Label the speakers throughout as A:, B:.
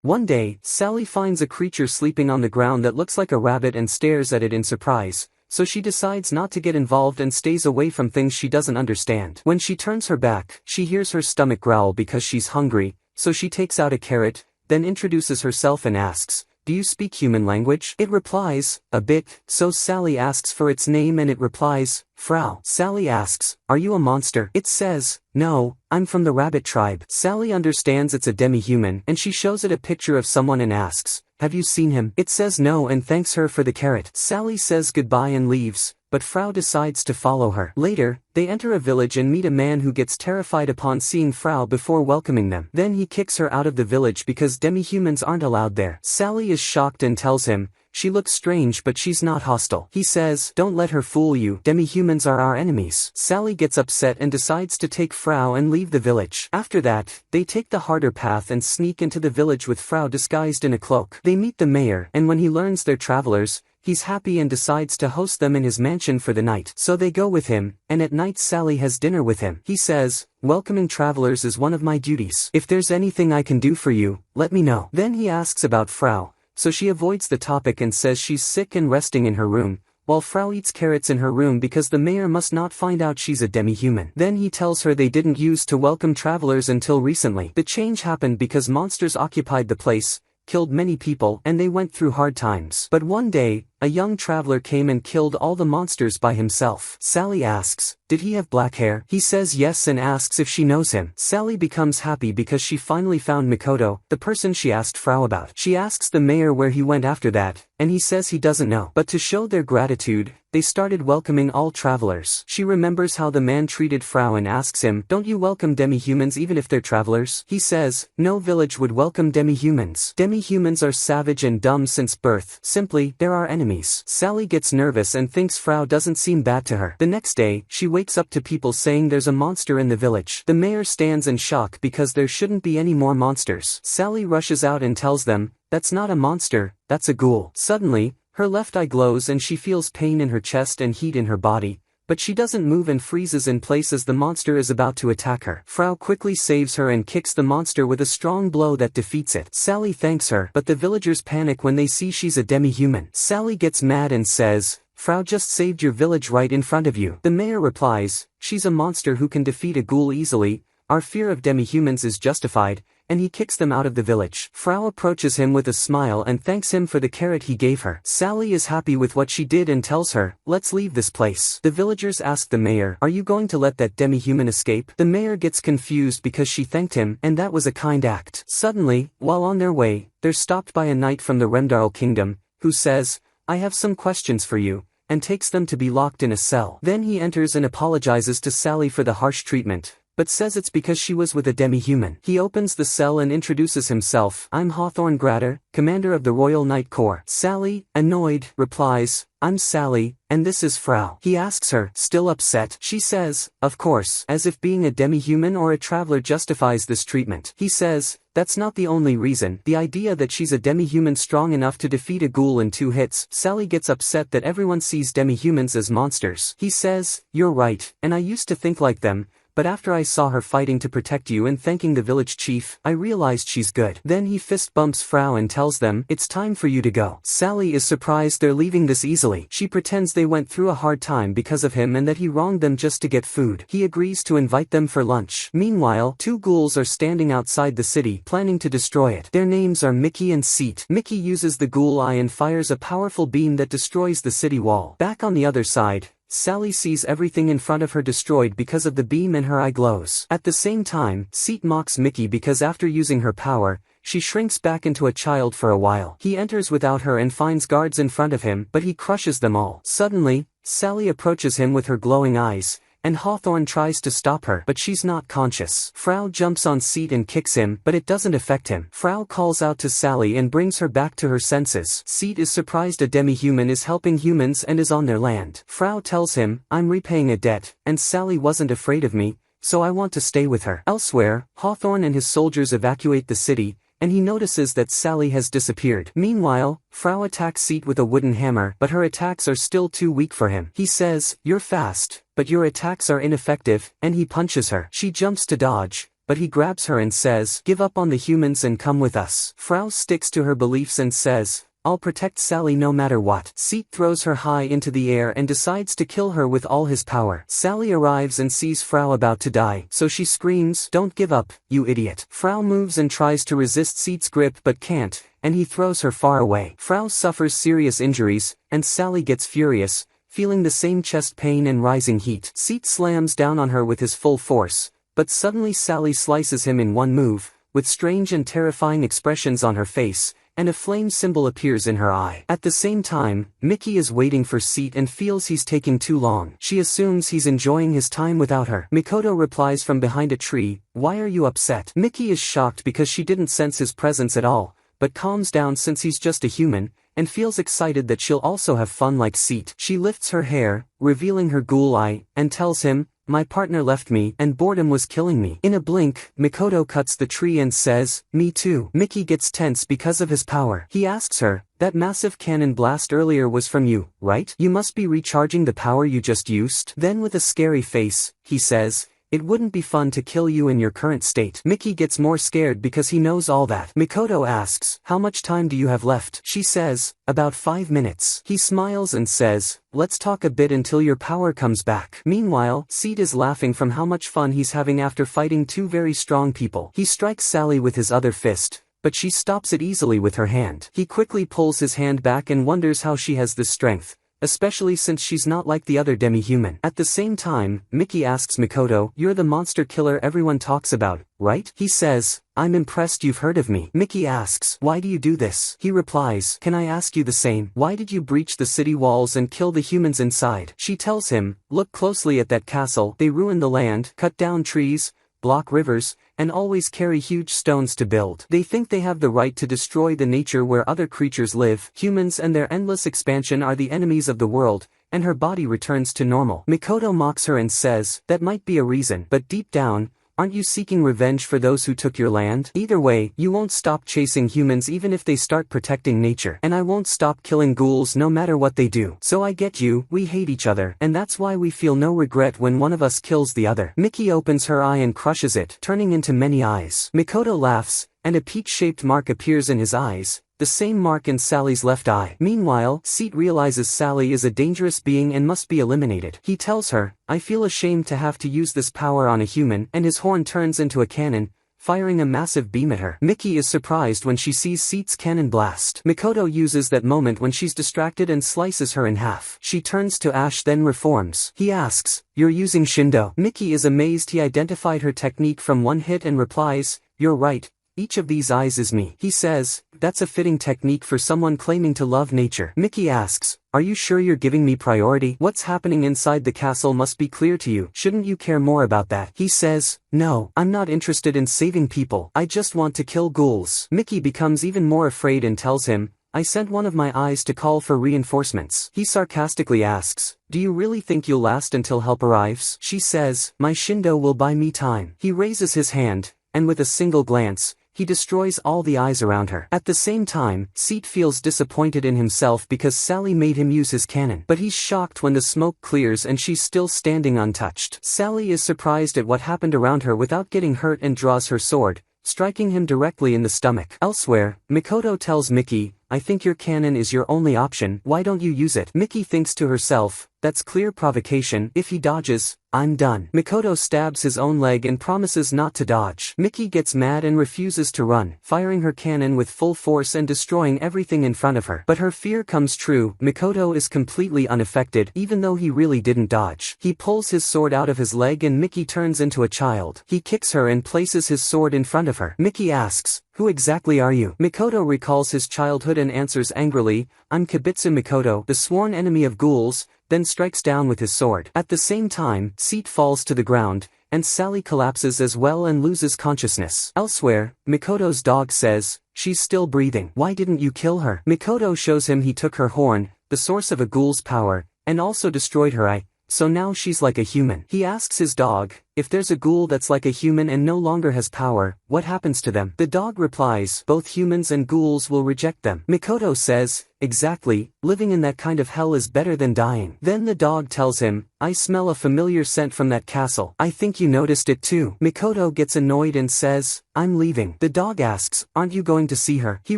A: One day, Sally finds a creature sleeping on the ground that looks like a rabbit and stares at it in surprise, so she decides not to get involved and stays away from things she doesn't understand. When she turns her back, she hears her stomach growl because she's hungry, so she takes out a carrot, then introduces herself and asks, "Do you speak human language?" It replies, "A bit," so Sally asks for its name and it replies, "Frau." Sally asks, "Are you a monster?" It says, "No, I'm from the rabbit tribe." Sally understands it's a demi-human and she shows it a picture of someone and asks, "Have you seen him?" It says no and thanks her for the carrot. Sally says goodbye and leaves, but Frau decides to follow her. Later, they enter a village and meet a man who gets terrified upon seeing Frau before welcoming them. Then he kicks her out of the village because demi-humans aren't allowed there. Sally is shocked and tells him, she looks strange but she's not hostile. He says, "Don't let her fool you, demi-humans are our enemies." Sally gets upset and decides to take Frau and leave the village. After that, they take the harder path and sneak into the village with Frau disguised in a cloak. They meet the mayor, and when he learns they're travelers, he's happy and decides to host them in his mansion for the night. So they go with him, and at night Sally has dinner with him. He says, "Welcoming travelers is one of my duties. If there's anything I can do for you, let me know." Then he asks about Frau, so she avoids the topic and says she's sick and resting in her room, while Frau eats carrots in her room because the mayor must not find out she's a demi-human. Then he tells her they didn't use to welcome travelers until recently. The change happened because monsters occupied the place, killed many people, and they went through hard times. But one day, a young traveler came and killed all the monsters by himself. Sally asks, "Did he have black hair?" He says yes and asks if she knows him. Sally becomes happy because she finally found Mikoto, the person she asked Frau about. She asks the mayor where he went after that, and he says he doesn't know. But to show their gratitude, they started welcoming all travelers. She remembers how the man treated Frau and asks him, "Don't you welcome demi-humans even if they're travelers?" He says, "No village would welcome demi-humans. Demi-humans are savage and dumb since birth. Simply, they're our enemies." Sally gets nervous and thinks Frau doesn't seem bad to her. The next day, she wakes up to people saying there's a monster in the village. The mayor stands in shock because there shouldn't be any more monsters. Sally rushes out and tells them, "That's not a monster, that's a ghoul." Suddenly, her left eye glows and she feels pain in her chest and heat in her body, but she doesn't move and freezes in place as the monster is about to attack her. Frau quickly saves her and kicks the monster with a strong blow that defeats it. Sally thanks her, but the villagers panic when they see she's a demi-human. Sally gets mad and says, "Frau just saved your village right in front of you." The mayor replies, "She's a monster who can defeat a ghoul easily. Our fear of demi-humans is justified," and he kicks them out of the village. Frau approaches him with a smile and thanks him for the carrot he gave her. Sally is happy with what she did and tells her, "Let's leave this place." The villagers ask the mayor, "Are you going to let that demi-human escape?" The mayor gets confused because she thanked him, and that was a kind act. Suddenly, while on their way, they're stopped by a knight from the Remdarl kingdom, who says, "I have some questions for you," and takes them to be locked in a cell. Then he enters and apologizes to Sally for the harsh treatment, but says it's because she was with a demi-human. He opens the cell and introduces himself. "I'm Hawthorne Gratter, commander of the Royal Knight Corps." Sally, annoyed, replies, "I'm Sally, and this is Frau." He asks her, still upset. She says, "Of course," as if being a demi-human or a traveler justifies this treatment. He says, "That's not the only reason. The idea that she's a demi-human strong enough to defeat a ghoul in 2 hits." Sally gets upset that everyone sees demi-humans as monsters. He says, "You're right, and I used to think like them, but after I saw her fighting to protect you and thanking the village chief, I realized she's good." Then he fist bumps Frau and tells them, "It's time for you to go." Sally is surprised they're leaving this easily. She pretends they went through a hard time because of him and that he wronged them just to get food. He agrees to invite them for lunch. Meanwhile, 2 ghouls are standing outside the city, planning to destroy it. Their names are Mickey and Seat. Mickey uses the ghoul eye and fires a powerful beam that destroys the city wall. Back on the other side, Sally sees everything in front of her destroyed because of the beam and her eye glows. At the same time, Seat mocks Mickey because after using her power, she shrinks back into a child for a while. He enters without her and finds guards in front of him, but he crushes them all. Suddenly, Sally approaches him with her glowing eyes, and Hawthorne tries to stop her, but she's not conscious. Frau jumps on Seat and kicks him, but it doesn't affect him. Frau calls out to Sally and brings her back to her senses. Seat is surprised a demi-human is helping humans and is on their land. Frau tells him, "I'm repaying a debt, and Sally wasn't afraid of me, so I want to stay with her." Elsewhere, Hawthorne and his soldiers evacuate the city, and he notices that Sally has disappeared. Meanwhile, Frau attacks Seat with a wooden hammer, but her attacks are still too weak for him. He says, "You're fast, but your attacks are ineffective," and he punches her. She jumps to dodge, but he grabs her and says, "Give up on the humans and come with us." Frau sticks to her beliefs and says, "I'll protect Sally no matter what." Seat throws her high into the air and decides to kill her with all his power. Sally arrives and sees Frau about to die, so she screams, "Don't give up, you idiot." Frau moves and tries to resist Seat's grip but can't, and he throws her far away. Frau suffers serious injuries, and Sally gets furious, feeling the same chest pain and rising heat. Seat slams down on her with his full force, but suddenly Sally slices him in one move, with strange and terrifying expressions on her face, and a flame symbol appears in her eye. At the same time, Mickey is waiting for Seat and feels he's taking too long. She assumes he's enjoying his time without her. Mikoto replies from behind a tree, "Why are you upset?" Mickey is shocked because she didn't sense his presence at all, but calms down since he's just a human, and feels excited that she'll also have fun like Seat. She lifts her hair, revealing her ghoul eye, and tells him, "My partner left me, and boredom was killing me." In a blink, Mikoto cuts the tree and says, "Me too." Mickey gets tense because of his power. He asks her, "That massive cannon blast earlier was from you, right? You must be recharging the power you just used." Then with a scary face, he says, "It wouldn't be fun to kill you in your current state." Mickey gets more scared because he knows all that. Mikoto asks, "How much time do you have left?" She says, "About 5 minutes." He smiles and says, "Let's talk a bit until your power comes back." Meanwhile, Seat is laughing from how much fun he's having after fighting two very strong people. He strikes Sally with his other fist, but she stops it easily with her hand. He quickly pulls his hand back and wonders how she has this strength, especially since she's not like the other demi-human. At the same time, Mickey asks Mikoto, "You're the monster killer everyone talks about, right?" He says, "I'm impressed you've heard of me." Mickey asks, "Why do you do this?" He replies, "Can I ask you the same? Why did you breach the city walls and kill the humans inside?" She tells him, "Look closely at that castle. They ruin the land, cut down trees, block rivers, and always carry huge stones to build. They think they have the right to destroy the nature where other creatures live. Humans and their endless expansion are the enemies of the world," and her body returns to normal. Mikoto mocks her and says, "That might be a reason, but deep down, aren't you seeking revenge for those who took your land? Either way, you won't stop chasing humans even if they start protecting nature. And I won't stop killing ghouls no matter what they do. So I get you, we hate each other, and that's why we feel no regret when one of us kills the other." Mickey opens her eye and crushes it, turning into many eyes. Mikoto laughs, and a peach-shaped mark appears in his eyes, the same mark in Sally's left eye. Meanwhile, Seat realizes Sally is a dangerous being and must be eliminated. He tells her, "I feel ashamed to have to use this power on a human," and his horn turns into a cannon, firing a massive beam at her. Mickey is surprised when she sees Seat's cannon blast. Mikoto uses that moment when she's distracted and slices her in half. She turns to ash then reforms. He asks, "You're using Shindo?" Mickey is amazed he identified her technique from one hit and replies, "You're right. Each of these eyes is me." He says, "That's a fitting technique for someone claiming to love nature." Mickey asks, "Are you sure you're giving me priority? What's happening inside the castle must be clear to you. Shouldn't you care more about that?" He says, "No, I'm not interested in saving people. I just want to kill ghouls." Mickey becomes even more afraid and tells him, "I sent one of my eyes to call for reinforcements." He sarcastically asks, "Do you really think you'll last until help arrives?" She says, "My Shindo will buy me time." He raises his hand, and with a single glance, he destroys all the eyes around her. At the same time, Seat feels disappointed in himself because Sally made him use his cannon. But he's shocked when the smoke clears and she's still standing untouched. Sally is surprised at what happened around her without getting hurt and draws her sword, striking him directly in the stomach. Elsewhere, Mikoto tells Mickey, "I think your cannon is your only option. Why don't you use it?" Mickey thinks to herself, "That's clear provocation. If he dodges, I'm done." Mikoto stabs his own leg and promises not to dodge. Mickey gets mad and refuses to run, firing her cannon with full force and destroying everything in front of her. But her fear comes true. Mikoto is completely unaffected, even though he really didn't dodge. He pulls his sword out of his leg and Mickey turns into a child. He kicks her and places his sword in front of her. Mickey asks, "Who exactly are you?" Mikoto recalls his childhood and answers angrily, "I'm Kibitsu Mikoto, the sworn enemy of ghouls," then strikes down with his sword. At the same time, Seat falls to the ground, and Sally collapses as well and loses consciousness. Elsewhere, Mikoto's dog says, "She's still breathing. Why didn't you kill her?" Mikoto shows him he took her horn, the source of a ghoul's power, and also destroyed her eye, so now she's like a human. He asks his dog, if there's a ghoul that's like a human and no longer has power, what happens to them? The dog replies, both humans and ghouls will reject them. Mikoto says, exactly, living in that kind of hell is better than dying. Then the dog tells him, I smell a familiar scent from that castle. I think you noticed it too. Mikoto gets annoyed and says, I'm leaving. The dog asks, aren't you going to see her? He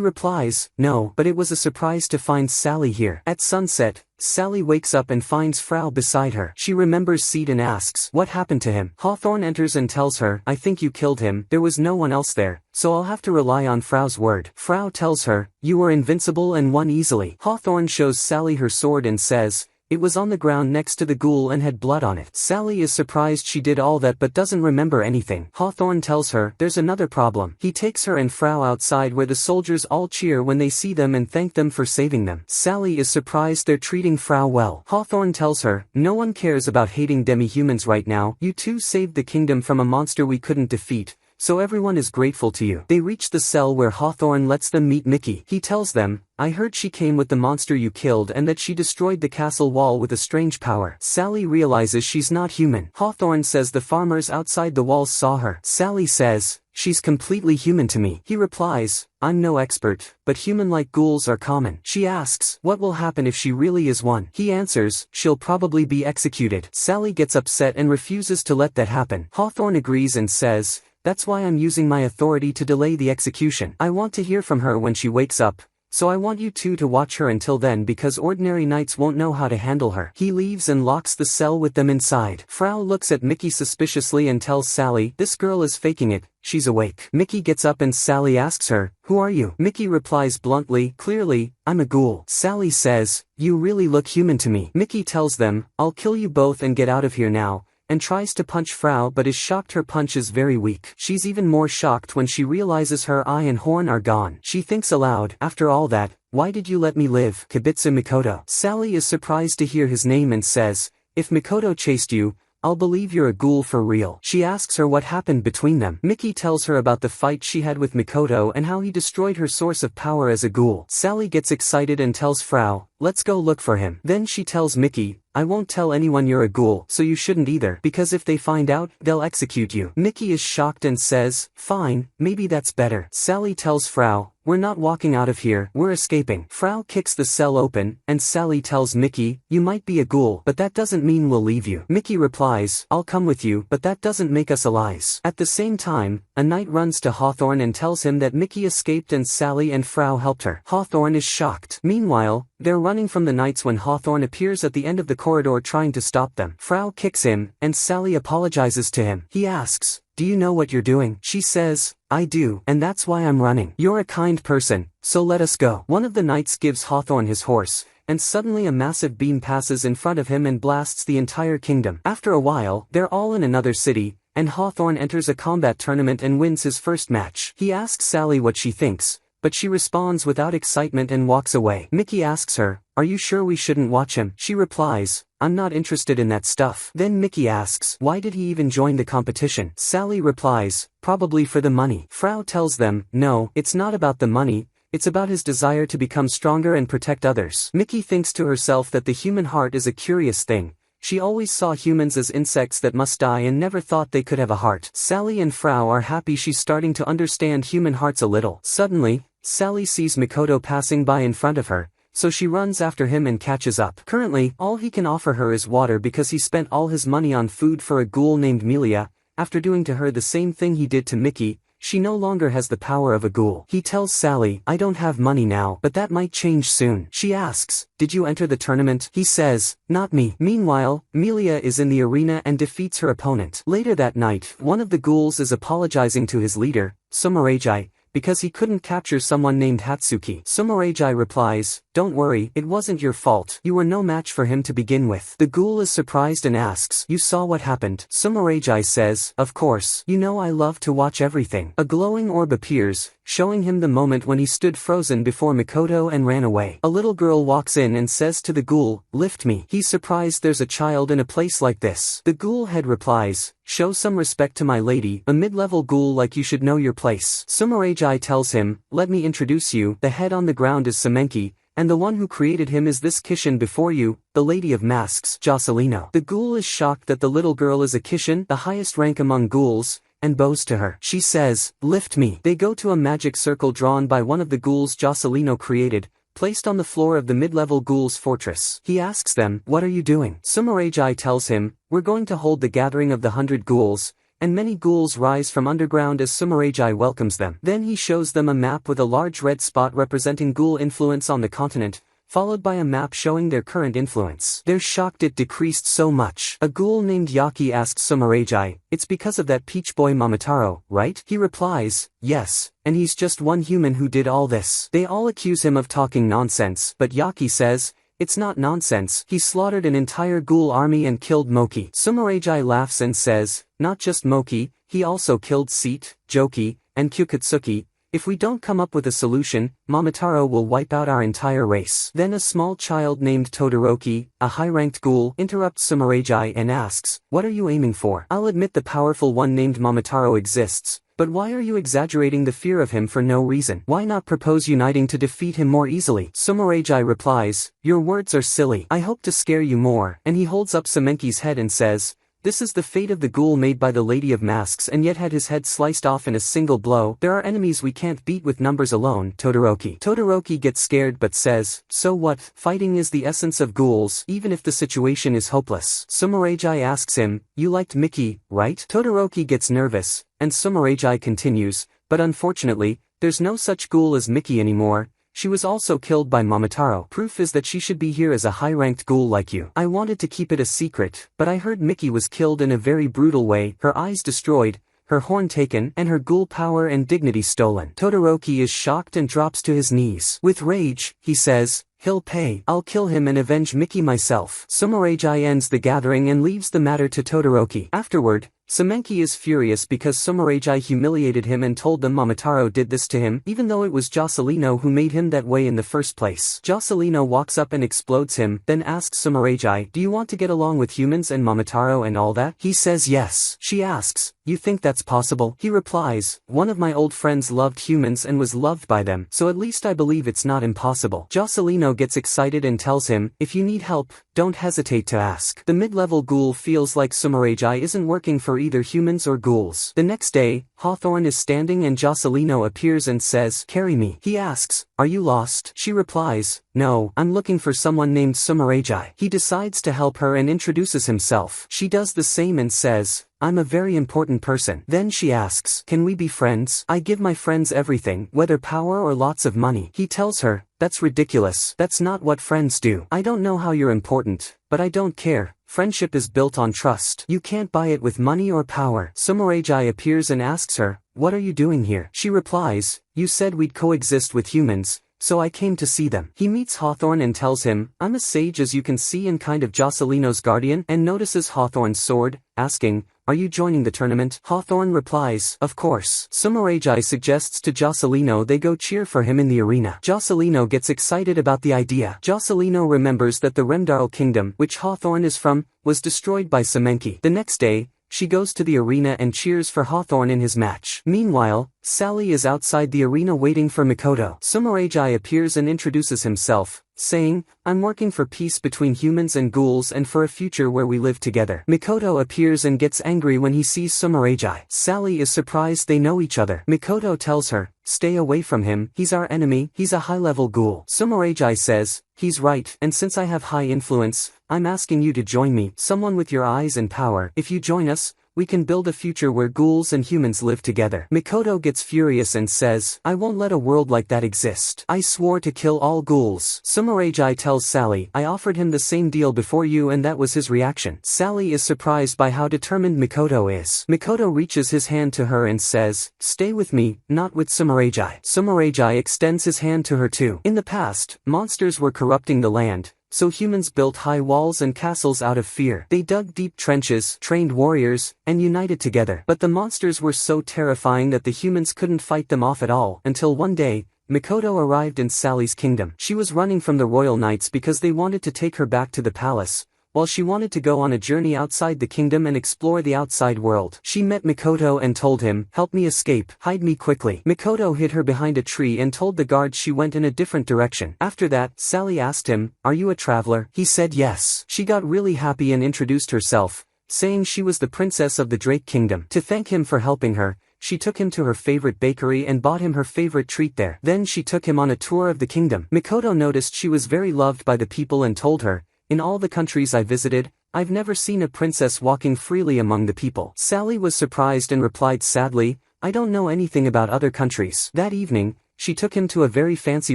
A: replies, no, but it was a surprise to find Sally here. At sunset, Sally wakes up and finds Frau beside her. She remembers Seed and asks, what happened to him? Hawthorne enters and tells her, I think you killed him, there was no one else there, so I'll have to rely on Frau's word. Frau tells her, you were invincible and won easily. Hawthorne shows Sally her sword and says, it was on the ground next to the ghoul and had blood on it. Sally is surprised she did all that but doesn't remember anything. Hawthorne tells her, there's another problem. He takes her and Frau outside where the soldiers all cheer when they see them and thank them for saving them. Sally is surprised they're treating Frau well. Hawthorne tells her, no one cares about hating demi-humans right now. You two saved the kingdom from a monster we couldn't defeat, so everyone is grateful to you. They reach the cell where Hawthorne lets them meet Mickey. He tells them, I heard she came with the monster you killed and that she destroyed the castle wall with a strange power. Sally realizes she's not human. Hawthorne says the farmers outside the walls saw her. Sally says, she's completely human to me. He replies, I'm no expert, but human-like ghouls are common. She asks, what will happen if she really is one? He answers, she'll probably be executed. Sally gets upset and refuses to let that happen. Hawthorne agrees and says, that's why I'm using my authority to delay the execution. I want to hear from her when she wakes up, so I want you two to watch her until then because ordinary knights won't know how to handle her. He leaves and locks the cell with them inside. Frau looks at Mickey suspiciously and tells Sally, this girl is faking it, she's awake. Mickey gets up and Sally asks her, who are you? Mickey replies bluntly, clearly, I'm a ghoul. Sally says, you really look human to me. Mickey tells them, I'll kill you both and get out of here now, and tries to punch Frau but is shocked her punch is very weak. She's even more shocked when she realizes her eye and horn are gone. She thinks aloud, after all that, why did you let me live? Kibitsu Mikoto. Sally is surprised to hear his name and says, if Mikoto chased you, I'll believe you're a ghoul for real. She asks her what happened between them. Mickey tells her about the fight she had with Mikoto and how he destroyed her source of power as a ghoul. Sally gets excited and tells Frau, let's go look for him. Then she tells Mickey, I won't tell anyone you're a ghoul, so you shouldn't either, because if they find out, they'll execute you. Mickey is shocked and says, fine, maybe that's better. Sally tells Frau, we're not walking out of here, we're escaping. Frau kicks the cell open, and Sally tells Mickey, you might be a ghoul, but that doesn't mean we'll leave you. Mickey replies, I'll come with you, but that doesn't make us allies. At the same time, a knight runs to Hawthorne and tells him that Mickey escaped and Sally and Frau helped her. Hawthorne is shocked. Meanwhile, they're running from the knights when Hawthorne appears at the end of the corridor trying to stop them. Frau kicks him, and Sally apologizes to him. He asks, do you know what you're doing? She says, I do, and that's why I'm running. You're a kind person, so let us go. One of the knights gives Hawthorne his horse, and suddenly a massive beam passes in front of him and blasts the entire kingdom. After a while, they're all in another city, and Hawthorne enters a combat tournament and wins his first match. He asks Sally what she thinks, but she responds without excitement and walks away. Mickey asks her, are you sure we shouldn't watch him? She replies, I'm not interested in that stuff. Then Mickey asks, why did he even join the competition? Sally replies, probably for the money. Frau tells them, no, it's not about the money, it's about his desire to become stronger and protect others. Mickey thinks to herself that the human heart is a curious thing. She always saw humans as insects that must die and never thought they could have a heart. Sally and Frau are happy she's starting to understand human hearts a little. Suddenly, Sally sees Mikoto passing by in front of her, so she runs after him and catches up. Currently, all he can offer her is water because he spent all his money on food for a ghoul named Melia. After doing to her the same thing he did to Mickey, she no longer has the power of a ghoul. He tells Sally, I don't have money now, but that might change soon. She asks, did you enter the tournament? He says, not me. Meanwhile, Melia is in the arena and defeats her opponent. Later that night, one of the ghouls is apologizing to his leader, Sumeragi, because he couldn't capture someone named Hatsuki. Sumeragi replies, don't worry, it wasn't your fault. You were no match for him to begin with. The ghoul is surprised and asks, you saw what happened? Sumeragi says, of course. You know I love to watch everything. A glowing orb appears, showing him the moment when he stood frozen before Mikoto and ran away. A little girl walks in and says to the ghoul, lift me. He's surprised there's a child in a place like this. The ghoul head replies, show some respect to my lady, a mid-level ghoul like you should know your place. Sumeragi tells him, let me introduce you. The head on the ground is Semenki, and the one who created him is this Kishin before you, the Lady of Masks, Jocelino. The ghoul is shocked that the little girl is a Kishin, the highest rank among ghouls, and bows to her. She says, "Lift me." They go to a magic circle drawn by one of the ghouls Jocelino created, placed on the floor of the mid-level ghoul's fortress. He asks them, "What are you doing?" Sumeragi tells him, "We're going to hold the gathering of the 100 ghouls," and many ghouls rise from underground as Sumeragi welcomes them. Then he shows them a map with a large red spot representing ghoul influence on the continent, followed by a map showing their current influence. They're shocked it decreased so much. A ghoul named Yaki asks Sumeragi, "It's because of that peach boy Momotaro, right?" He replies, "Yes, and he's just one human who did all this." They all accuse him of talking nonsense, but Yaki says, "It's not nonsense. He slaughtered an entire ghoul army and killed Moki." Sumeragi laughs and says, "Not just Moki, he also killed Seat, Joki, and Kyukutsuki. If we don't come up with a solution, Momotaro will wipe out our entire race." Then a small child named Todoroki, a high-ranked ghoul, interrupts Sumeragi and asks, "What are you aiming for?" "I'll admit the powerful one named Momotaro exists, but why are you exaggerating the fear of him for no reason? Why not propose uniting to defeat him more easily?" Sumeragi replies, "Your words are silly. I hope to scare you more," and he holds up Semenki's head and says, "This is the fate of the ghoul made by the Lady of Masks and yet had his head sliced off in a single blow. There are enemies we can't beat with numbers alone, Todoroki." Todoroki gets scared but says, "So what? Fighting is the essence of ghouls, even if the situation is hopeless." Sumeragi asks him, "You liked Mickey, right?" Todoroki gets nervous, and Sumeragi continues, "But unfortunately, there's no such ghoul as Mickey anymore. She was also killed by Momotaro. Proof is that she should be here as a high-ranked ghoul like you. I wanted to keep it a secret, but I heard Mickey was killed in a very brutal way, her eyes destroyed, her horn taken, and her ghoul power and dignity stolen." Todoroki is shocked and drops to his knees. With rage, he says, "He'll pay. I'll kill him and avenge Mickey myself." Sumeragi ends the gathering and leaves the matter to Todoroki. Afterward, Semenki is furious because Sumeragi humiliated him and told them Momotaro did this to him, even though it was Jocelino who made him that way in the first place. Jocelino walks up and explodes him, then asks Sumeragi, "Do you want to get along with humans and Momotaro and all that?" He says yes. She asks, "You think that's possible?" He replies, "One of my old friends loved humans and was loved by them, so at least I believe it's not impossible." Jocelino gets excited and tells him, "If you need help, don't hesitate to ask." The mid-level ghoul feels like Sumeragi isn't working for either humans or ghouls. The next day, Hawthorne is standing and Jocelino appears and says, "Carry me." He asks, "Are you lost?" She replies, "No, I'm looking for someone named Sumeragi." He decides to help her and introduces himself. She does the same and says, "I'm a very important person." Then she asks, "Can we be friends? I give my friends everything, whether power or lots of money." He tells her, "That's ridiculous. That's not what friends do. I don't know how you're important, but I don't care. Friendship is built on trust. You can't buy it with money or power." Sumeragi appears and asks her, "What are you doing here?" She replies, "You said we'd coexist with humans, so I came to see them." He meets Hawthorne and tells him, "I'm a sage as you can see and kind of Jocelino's guardian," and notices Hawthorne's sword, asking, "Are you joining the tournament?" Hawthorne replies, "Of course." Sumeragi suggests to Jocelino they go cheer for him in the arena. Jocelino gets excited about the idea. Jocelino remembers that the Remdarl kingdom, which Hawthorne is from, was destroyed by Semenki. The next day, she goes to the arena and cheers for Hawthorne in his match. Meanwhile, Sally is outside the arena waiting for Mikoto. Sumeragi appears and introduces himself, saying, "I'm working for peace between humans and ghouls and for a future where we live together." Mikoto appears and gets angry when he sees Sumeragi. Sally is surprised they know each other. Mikoto tells her, "Stay away from him, he's our enemy, he's a high-level ghoul." Sumeragi says, "He's right, and since I have high influence, I'm asking you to join me, someone with your eyes and power. If you join us, we can build a future where ghouls and humans live together." Mikoto gets furious and says, "I won't let a world like that exist. I swore to kill all ghouls." Sumeragi tells Sally, "I offered him the same deal before you and that was his reaction." Sally is surprised by how determined Mikoto is. Mikoto reaches his hand to her and says, "Stay with me, not with Sumeragi." Sumeragi extends his hand to her too. In the past, monsters were corrupting the land, so humans built high walls and castles out of fear. They dug deep trenches, trained warriors, and united together. But the monsters were so terrifying that the humans couldn't fight them off at all, until one day, Mikoto arrived in Sally's kingdom. She was running from the royal knights because they wanted to take her back to the palace, while she wanted to go on a journey outside the kingdom and explore the outside world. She met Mikoto and told him, "Help me escape, hide me quickly." Mikoto hid her behind a tree and told the guards she went in a different direction. After that, Sally asked him, "Are you a traveler?" He said yes. She got really happy and introduced herself, saying she was the princess of the Drake Kingdom. To thank him for helping her, she took him to her favorite bakery and bought him her favorite treat there. Then she took him on a tour of the kingdom. Mikoto noticed she was very loved by the people and told her, "In all the countries I visited, I've never seen a princess walking freely among the people." Sally was surprised and replied sadly, "I don't know anything about other countries." That evening, she took him to a very fancy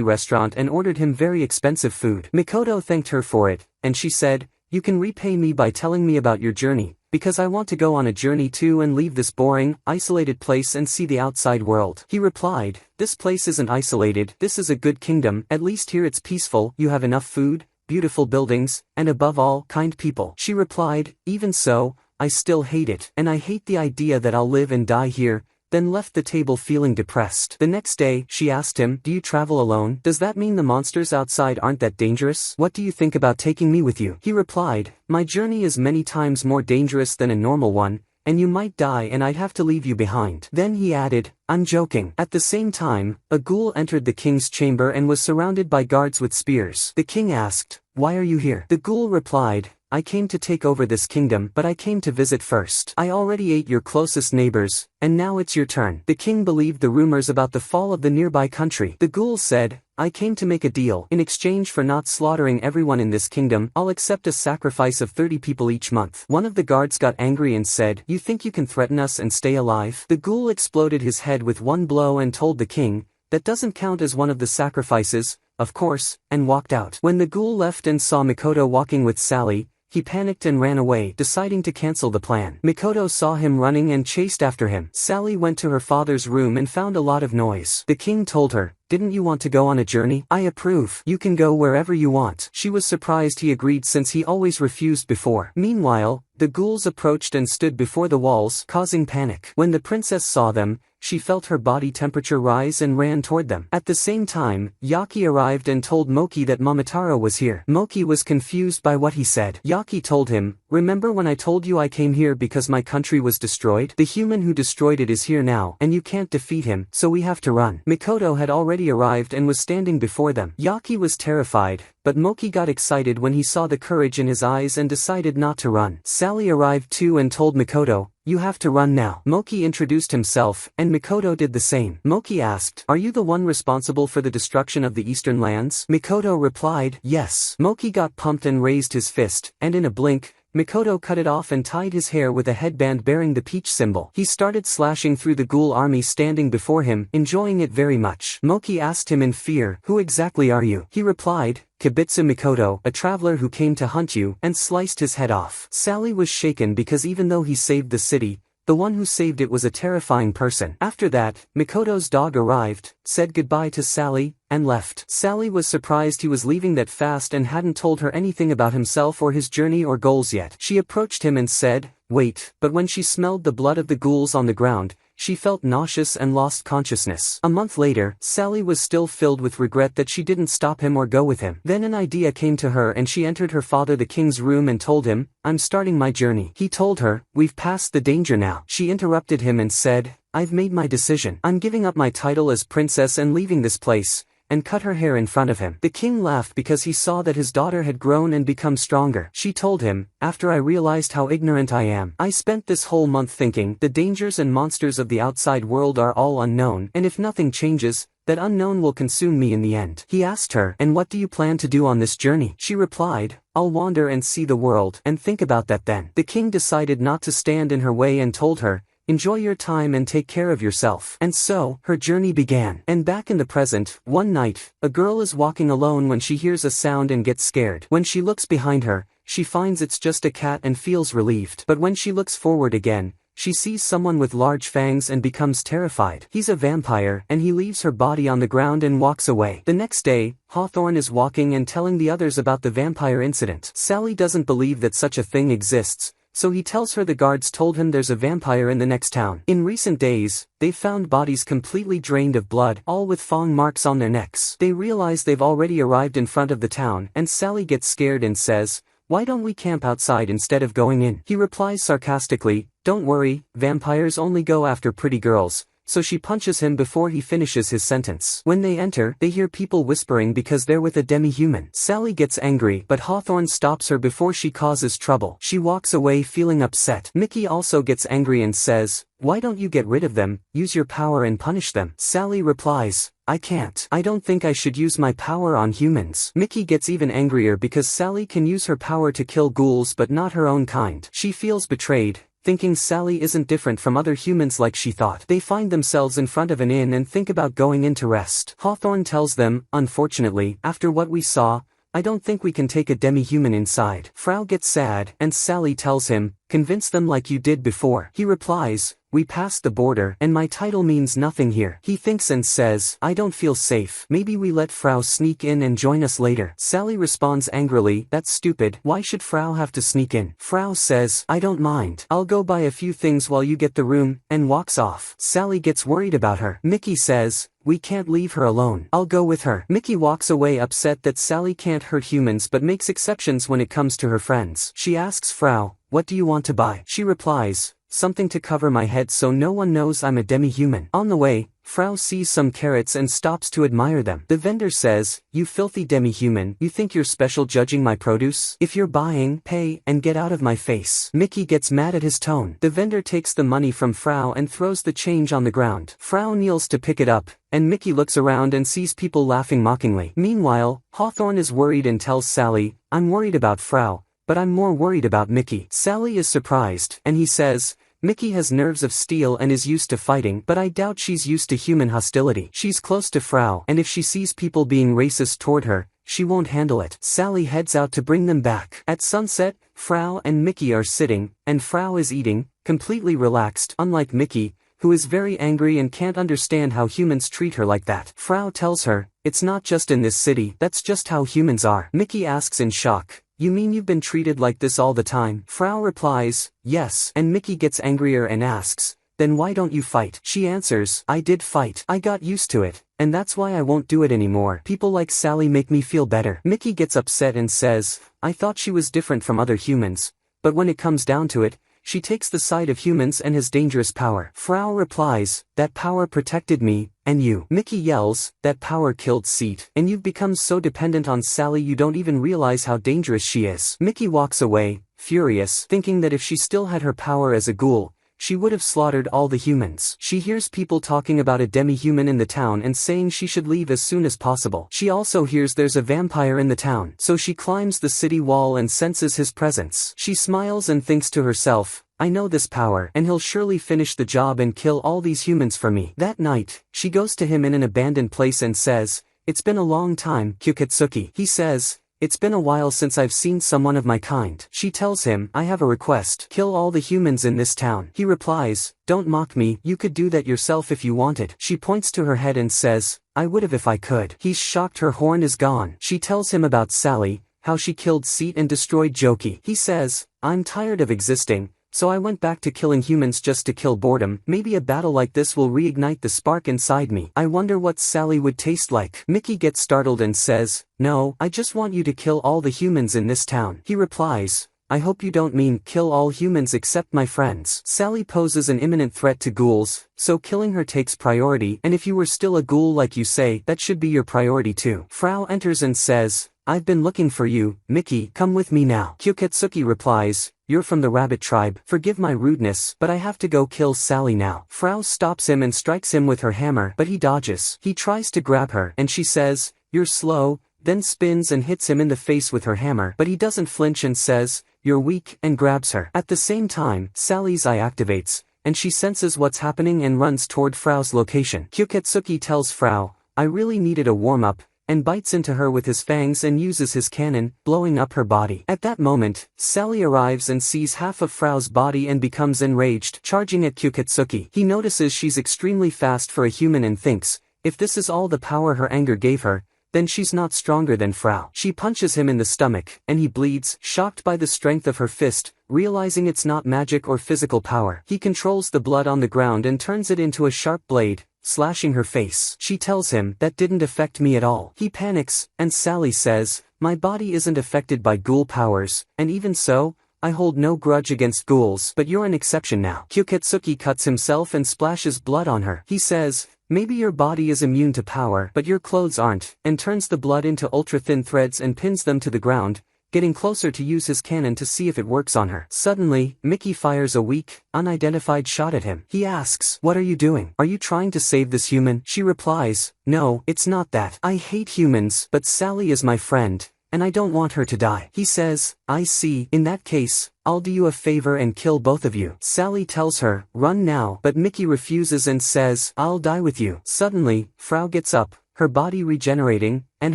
A: restaurant and ordered him very expensive food. Mikoto thanked her for it, and she said, "You can repay me by telling me about your journey, because I want to go on a journey too and leave this boring, isolated place and see the outside world." He replied, "This place isn't isolated, this is a good kingdom, at least here it's peaceful, you have enough food, beautiful buildings, and above all, kind people." She replied, "Even so, I still hate it, and I hate the idea that I'll live and die here," then left the table feeling depressed. The next day, she asked him, "Do you travel alone? Does that mean the monsters outside aren't that dangerous? What do you think about taking me with you?" He replied, "My journey is many times more dangerous than a normal one, and you might die and I'd have to leave you behind." Then he added, "I'm joking." At the same time, a ghoul entered the king's chamber and was surrounded by guards with spears. The king asked, "Why are you here?" The ghoul replied, "I came to take over this kingdom, but I came to visit first. I already ate your closest neighbors, and now it's your turn." The king believed the rumors about the fall of the nearby country. The ghoul said, "I came to make a deal. In exchange for not slaughtering everyone in this kingdom, I'll accept a sacrifice of 30 people each month." One of the guards got angry and said, "You think you can threaten us and stay alive?" The ghoul exploded his head with one blow and told the king, "That doesn't count as one of the sacrifices, of course," and walked out. When the ghoul left and saw Mikoto walking with Sally, he panicked and ran away, deciding to cancel the plan. Mikoto saw him running and chased after him. Sally went to her father's room and found a lot of noise. The king told her, "Didn't you want to go on a journey? I approve. You can go wherever you want." She was surprised he agreed since he always refused before. Meanwhile, the ghouls approached and stood before the walls, causing panic. When the princess saw them, she felt her body temperature rise and ran toward them. At the same time, Yaki arrived and told Moki that Momotaro was here. Moki was confused by what he said. Yaki told him, "Remember when I told you I came here because my country was destroyed? The human who destroyed it is here now, and you can't defeat him, so we have to run." Mikoto had already arrived and was standing before them. Yaki was terrified, but Moki got excited when he saw the courage in his eyes and decided not to run. Sally arrived too and told Mikoto, "You have to run now." Moki introduced himself, and Mikoto did the same. Moki asked, "Are you the one responsible for the destruction of the eastern lands?" Mikoto replied, "Yes." Moki got pumped and raised his fist, and in a blink, Mikoto cut it off and tied his hair with a headband bearing the peach symbol. He started slashing through the ghoul army standing before him, enjoying it very much. Moki asked him in fear, "Who exactly are you?" He replied, "Kibitsu Mikoto, a traveler who came to hunt you," and sliced his head off. Sally was shaken because even though he saved the city, the one who saved it was a terrifying person. After that, Mikoto's dog arrived, said goodbye to Sally, and left. Sally was surprised he was leaving that fast and hadn't told her anything about himself or his journey or goals yet. She approached him and said, "Wait," but when she smelled the blood of the ghouls on the ground, she felt nauseous and lost consciousness. A month later, Sally was still filled with regret that she didn't stop him or go with him. Then an idea came to her and she entered her father the king's room and told him, "I'm starting my journey." He told her, "We've passed the danger now." She interrupted him and said, "I've made my decision. I'm giving up my title as princess and leaving this place," and cut her hair in front of him. The king laughed because he saw that his daughter had grown and become stronger. She told him, "After I realized how ignorant I am, I spent this whole month thinking the dangers and monsters of the outside world are all unknown, and if nothing changes, that unknown will consume me in the end." He asked her, "And what do you plan to do on this journey?" She replied, "I'll wander and see the world, and think about that then." The king decided not to stand in her way and told her, "Enjoy your time and take care of yourself." And so, her journey began. And back in the present, one night, a girl is walking alone when she hears a sound and gets scared. When she looks behind her, she finds it's just a cat and feels relieved. But when she looks forward again, she sees someone with large fangs and becomes terrified. He's a vampire, and he leaves her body on the ground and walks away. The next day, Hawthorne is walking and telling the others about the vampire incident. Sally doesn't believe that such a thing exists, so he tells her the guards told him there's a vampire in the next town. In recent days, they found bodies completely drained of blood, all with fang marks on their necks. They realize they've already arrived in front of the town, and Sally gets scared and says, Why don't we camp outside instead of going in? He replies sarcastically, don't worry, vampires only go after pretty girls. So she punches him before he finishes his sentence. When they enter, they hear people whispering because they're with a demi-human. Sally gets angry, but Hawthorne stops her before she causes trouble. She walks away feeling upset. Mickey also gets angry and says, why don't you get rid of them, use your power and punish them? Sally replies, I can't. I don't think I should use my power on humans. Mickey gets even angrier because Sally can use her power to kill ghouls but not her own kind. She feels betrayed, thinking Sally isn't different from other humans like she thought. They find themselves in front of an inn and think about going in to rest. Hawthorne tells them, unfortunately, after what we saw, I don't think we can take a demi-human inside. Frau gets sad, and Sally tells him, convince them like you did before. He replies, we passed the border, and my title means nothing here. He thinks and says, I don't feel safe. Maybe we let Frau sneak in and join us later. Sally responds angrily, that's stupid. Why should Frau have to sneak in? Frau says, I don't mind. I'll go buy a few things while you get the room, and walks off. Sally gets worried about her. Mickey says, we can't leave her alone. I'll go with her. Mickey walks away upset that Sally can't hurt humans but makes exceptions when it comes to her friends. She asks Frau, what do you want to buy? She replies, something to cover my head so no one knows I'm a demi-human. On the way, Frau sees some carrots and stops to admire them. The vendor says, you filthy demi-human, you think you're special judging my produce? If you're buying, pay, and get out of my face. Mickey gets mad at his tone. The vendor takes the money from Frau and throws the change on the ground. Frau kneels to pick it up, and Mickey looks around and sees people laughing mockingly. Meanwhile, Hawthorne is worried and tells Sally, I'm worried about Frau, but I'm more worried about Mickey. Sally is surprised, and he says, Mickey has nerves of steel and is used to fighting, but I doubt she's used to human hostility. She's close to Frau, and if she sees people being racist toward her, she won't handle it. Sally heads out to bring them back. At sunset, Frau and Mickey are sitting, and Frau is eating, completely relaxed, unlike Mickey, who is very angry and can't understand how humans treat her like that. Frau tells her, it's not just in this city, that's just how humans are. Mickey asks in shock, you mean you've been treated like this all the time? Frau replies, yes, and Mickey gets angrier and asks, then why don't you fight? She answers, I did fight. I got used to it, and that's why I won't do it anymore. People like Sally make me feel better. Mickey gets upset and says, I thought she was different from other humans, but when it comes down to it, she takes the side of humans and has dangerous power. Frau replies, that power protected me, and you. Mickey yells, that power killed Seat, and you've become so dependent on Sally you don't even realize how dangerous she is. Mickey walks away, furious, thinking that if she still had her power as a ghoul, she would have slaughtered all the humans. She hears people talking about a demi-human in the town and saying she should leave as soon as possible. She also hears there's a vampire in the town, so she climbs the city wall and senses his presence. She smiles and thinks to herself, I know this power, and he'll surely finish the job and kill all these humans for me. That night, she goes to him in an abandoned place and says, it's been a long time, Kyuketsuki. He says, it's been a while since I've seen someone of my kind. She tells him, I have a request. Kill all the humans in this town. He replies, don't mock me, you could do that yourself if you wanted. She points to her head and says, I would have if I could. He's shocked her horn is gone. She tells him about Sally, how she killed Seat and destroyed Joki. He says, I'm tired of existing, so I went back to killing humans just to kill boredom. Maybe a battle like this will reignite the spark inside me. I wonder what Sally would taste like. Mickey gets startled and says, no, I just want you to kill all the humans in this town. He replies, I hope you don't mean kill all humans except my friends. Sally poses an imminent threat to ghouls, so killing her takes priority, and if you were still a ghoul like you say, that should be your priority too. Frau enters and says, I've been looking for you, Mickey, come with me now. Kyuketsuki replies, you're from the rabbit tribe, forgive my rudeness, but I have to go kill Sally now. Frau stops him and strikes him with her hammer, but he dodges. He tries to grab her, and she says, you're slow, then spins and hits him in the face with her hammer, but he doesn't flinch and says, you're weak, and grabs her. At the same time, Sally's eye activates, and she senses what's happening and runs toward Frau's location. Kyuketsuki tells Frau, I really needed a warm-up, and bites into her with his fangs and uses his cannon, blowing up her body. At that moment, Sally arrives and sees half of Frau's body and becomes enraged, charging at Kyuketsuki. He notices she's extremely fast for a human and thinks, if this is all the power her anger gave her, then she's not stronger than Frau. She punches him in the stomach, and he bleeds, shocked by the strength of her fist, realizing it's not magic or physical power. He controls the blood on the ground and turns it into a sharp blade, slashing her face. She tells him, that didn't affect me at all. He panics, and Sally says, my body isn't affected by ghoul powers, and even so, I hold no grudge against ghouls, but you're an exception now. Kyuketsuki cuts himself and splashes blood on her. He says, maybe your body is immune to power, but your clothes aren't, and turns the blood into ultra-thin threads and pins them to the ground, getting closer to use his cannon to see if it works on her. Suddenly, Mickey fires a weak, unidentified shot at him. He asks, what are you doing? Are you trying to save this human? She replies, no, it's not that. I hate humans, but Sally is my friend, and I don't want her to die. He says, I see, in that case, I'll do you a favor and kill both of you. Sally tells her, run now, but Mickey refuses and says, I'll die with you. Suddenly, Frau gets up, her body regenerating, and